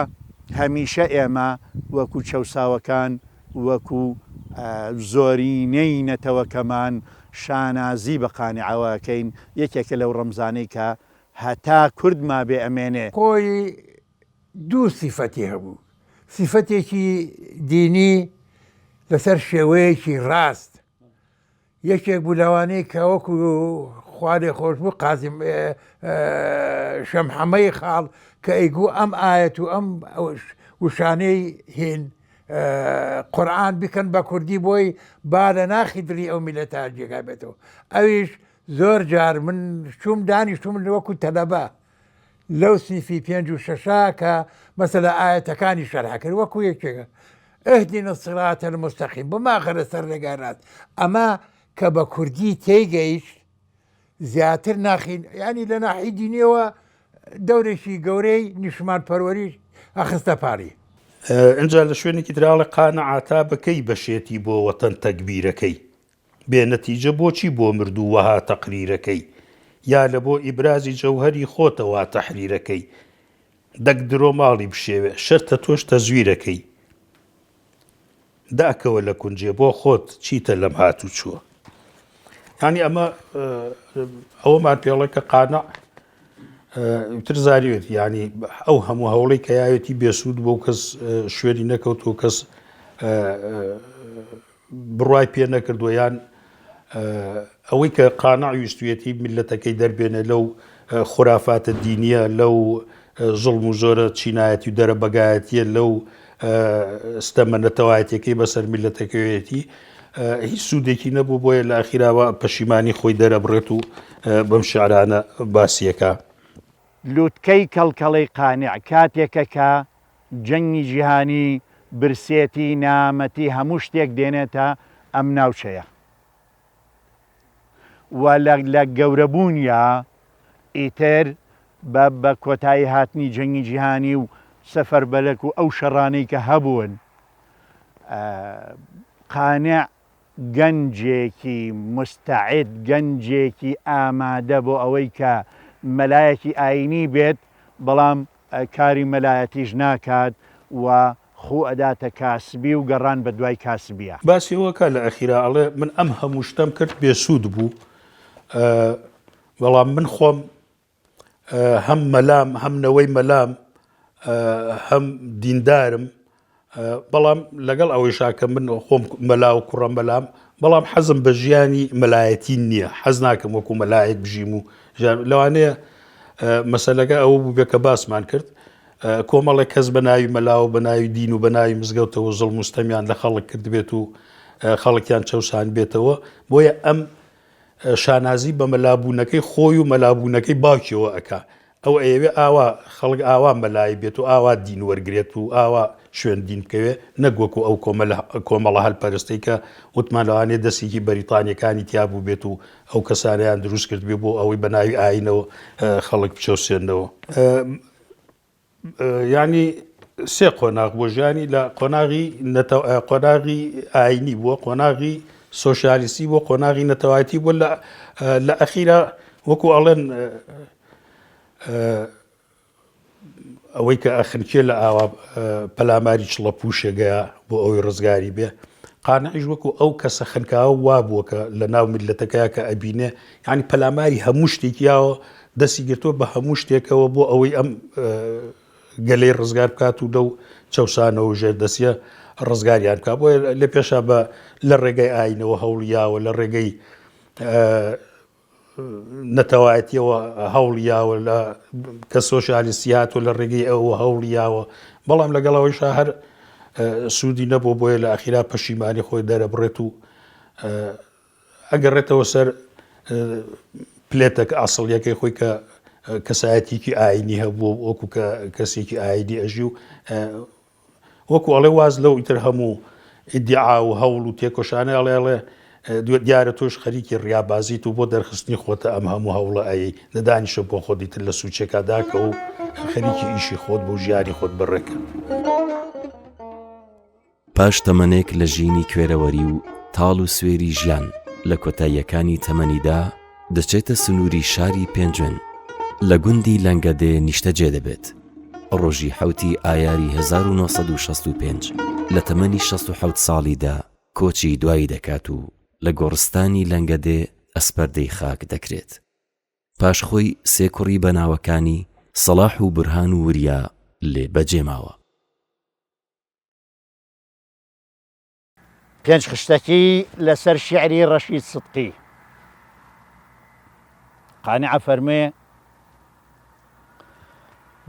هەمیشە ئێمە وەکو چەوساوەکان وەکو زۆرینەی نەتەوەکەمان شانازی بە قانیعەوەکەین یەکێکە لەو ڕەمزانەی کە هەتا کورد ما بێ ئەمێنێ.
خۆی دوو سیفەتی هەبوو سیفەتێکی دینی لەسەر شێوەیەکی ڕاست یەکێک بوو لەوانەیە کە وەکو خوارێ خۆش بوو قازم شەمحەمەی خاڵ کە ئەیگو ئەم ئاەت و ئەم وشانەی هێن قورئان بکەن بە کوردی بۆی با لە ناخی دڵی ئەو میلەتە جێگا بێتەوە. ئەویش زۆر جار من چوم دانیشتم وەکو تەلەبە لەو سنیفی 5 و 6 کە مەسەلە ئاەتەکانی شەرح کرد وەکو یەکێکە اهدنا الصراط المستقیم بماخە لەسەر ڕێگای ڕاست ئەمە کە بە کوردی تێیگەیشت زیاتر ناخین ینی لە ناحی دینیەوە دەورێکی گەورەی نیشمان پەروەریش ئەخستە پاری.
ئەجا لە شوێنێکی دراڵە قانەعاتا بەکەی بەشێتی بۆ وەتەن تەکبیرەکەی بێ نەتیجە بۆچی بۆ مردوو وەها تەقریرەکەی یا لە بۆ ئیبرازی جەوهەری خۆتەوە تەحریرەکەی دەک درۆ ماڵی بشێوێ شەرتە تۆش تەزویرەکەی داکەوە لە کونجێ بۆ خۆت چیتە لەم هاتوو چووە. ینی ئەمە ئەوەمان پێڵێ کە قانع تر زاریوێت ینی ئەو هەموو هەوڵی کە یاوێتی بێسوود بۆ کەس شوێنی نەکەوت و کەس بڕوای پێ نەکردووە یان ئەوەی کە قانع ویستوێتی میلەتەکەی دەربێنە لەو خورافاتە دینیە لەو زوڵم و زۆرە چینایەتی و دەرەبەگایەتیە لەو ستەمە نەتەوایەتەکەی بەسەر میلەتەکەوێتی هیچ سوودێکی نەبوو بۆیە لە ئاخیراوە پەشیمانی خۆی دەرەبڕێت و بەم شعرانە باسیەکە.
لووتکەی کەڵکەڵەی قانیع کاتێکە کە جەنگی جیهانی برسێتی نامەتی هەموو شتێک دێنێتە ئەم ناوچەیە و لە گەورەبوونیە ئیتر بە کۆتایی هاتنی جەنگی جیهانی و سەفەربەلەک و ئەو شەڕانەی کە هەبوون قانع گەنجێکی مستعد گەنجێکی ئامادە بۆ ئەوەی کە مەلایەکی ئاینی بێت بەڵام کاری مەلایەتیش ناکات و خۆ ئەداتە کاسبی و گەڕان بە دوای کاسبیە.
باسیەوەکە لە ئەخیرا ئەڵێ من ئەم هەموو شتەم کرد بێسوود بوو بەڵام من خۆم هەم مەلام هەم نەوەی مەلام هەم دیندارم بەڵام لەگەڵ ئەوەی شاکە من خۆم مەلا و کوڕە مەلام بەڵام حەزم بە ژیانی مەلایەتی نییە حەز ناکەم وەکو مەلایەک بژیم و لەوانەیە مەسەلەکە ئەوە بوو بێ کە باسمان کرد کۆمەڵێک کەس بە ناوی مەلاو بە ناوی دین و بە ناوی مزگەوتەوە زڵم مستەمیان لە خەڵک کرد بێت و خەڵکیان چەوسان بێتەوە بۆیە ئەم شانازی بە مەلابوونەکەی خۆی و مەلابوونەکەی باوکیەوە ئەکا ئەو ئەوێ ئاوا خەڵک ئاوا مەلای بێت و ئاوا دین وەرگێت و ئاوا شوێن دین بکەوێ نەگوەکو ئەو کۆمەڵە هەلپەرستی کە وتمان لەوانێ دەستێکی بەریتانیەکانی تیابوو بێت و ئەو کەسانیان دروست کرد بێ بۆ ئەوەی بە ناوی ئاینەوە خەڵک بچەوسێنەوە ینی سێ قۆناغ بۆ ژیانی لە قۆناغی ئاینی بووە قۆناغی سۆشیالیستی بۆ قۆناغی نەتەوایەتی بۆ لە ئەخیرا وەکو ئەڵێن ئەوەی کە ئەخنکێ لە ئاوا پەلاماری چڵە پوشێگەیە بۆ ئەوەی ڕزگاری بێ قانعیش وەکو ئەو کەسە خنکاوە وا بووە کە لە ناو میلەتەکەیە کە ئەبینێ ینی پەلاماری هەموو شتێکیاوە دەستی گرتووە بە هەموو شتێکەوە بۆ ئەوەی ئەم گەلەی ڕزگار بکات و دەو چەوسانەوە ژێردەسیە ڕزگاریان بکات بۆ لە پێشە بە لە ڕێگەی ئاینەوە هەوڵیاوە لە ڕێگەی نەتەوایەتیەوە هەوڵیاوە لە کە سۆشیالیستیات و لە ڕێگەی ئەوە هەوڵیاوە بەڵام لەگەڵەوەی هەر سوودی نەبوو بۆیە لە ئاخیرا پەشیمانی خۆی دەرەبڕێت و ئەگەڕێتەوە سەر پلێتێک ئاسڵیەکەی خۆی کە کەسایەتێکی ئاینی هەبوو وەکو کەسێکی ئاینی ئەژی و وەکو ئەڵێ واز لەو ئیتر هەموو ئیدعا و هەوڵ و تێکۆشانە ئەڵێ دیارە تۆش خەریکی ڕیابازیت و بۆ دەرخستنی خۆتە ئەم هەموو هەوڵە ئەی لەدانیشە بۆ خۆدیتر لە سوچێکاداکە و خەریکی ئیشی خۆت بۆ ژیانی خۆت بڕێکە.
پاش تەمەنێک لە ژینی کوێرەوەری و تاڵ و سوێری ژیان لە کۆتاییەکانی تەمەنیدا دەچێتە سنووری شاری پێنجوێن لە گوندی لەنگەدێ نیشتەجێ دەبێت. ڕۆژی حوتی ئایاری 1965 لە تەمەنی 67 ساڵیدا کۆچی دوایی دەکات و لە گۆڕستانی لەنگەدێ ئەسپەردەی خاک دەکرێت. پاشخۆی سێ کوڕی بەناوەکانی سەلاح و برهان و وریا لێ بەجێماوە.
پێنج خشتەکی لەسەر شیعری ڕەشید سدقی. قانع فەرمێ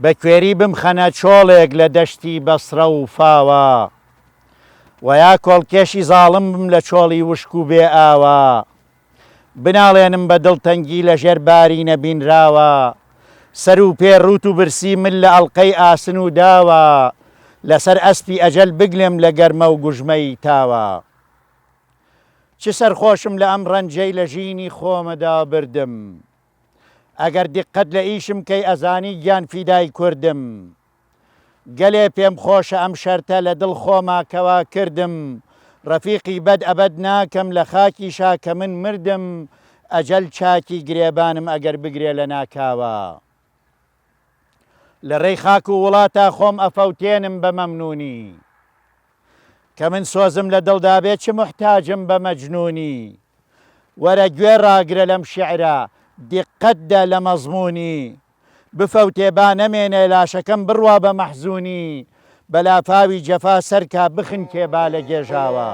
بە کوێری بمخەنە چۆڵێک لە دەشتی بەسرە و فاوە و یا کۆڵکێشی زاڵم بم لە چۆڵی وشک و بێ ئاوە بناڵێنم بە دڵتەنگی لە ژێر باری نەبینراوە سەر و پێ ڕوت و برسی من لە ئەڵقەی ئاسن و داوە لەسەر ئەسپی ئەجەل بگلێم لە گەرمە و گوژمەی تاوە چ سەرخۆشم لە ئەم ڕەنجەی لە ژینی خۆمەدا بردم ئەگەر دیقەت لە ئیشم کەی ئەزانی گیان فیدای کوردم گەلێ پێم خۆشە ئەم شەرتە لە دڵ خۆماکەوا کردم ڕەفیقی بەد ئەبەد ناکەم لە خاکی شاکە من مردم ئەجەل چاکی گرێبانم ئەگەر بگرێ لە ناکاوە لە ڕێی خاک و وڵاتە خۆم ئەفەوتێنم بە مەمنونی کە من سۆزم لە دڵدا بێت چ محتاجم بە مەجنونی وەرە گوێ ڕاگرە لەم شیعرە دیقەتدە لە مەزمونی بفەوتێ با نەمێنێ لاشەکەم بڕوا بە مەحزونی بەلافاوی جەفا سەرکا بخنکێ با لە گێژاوە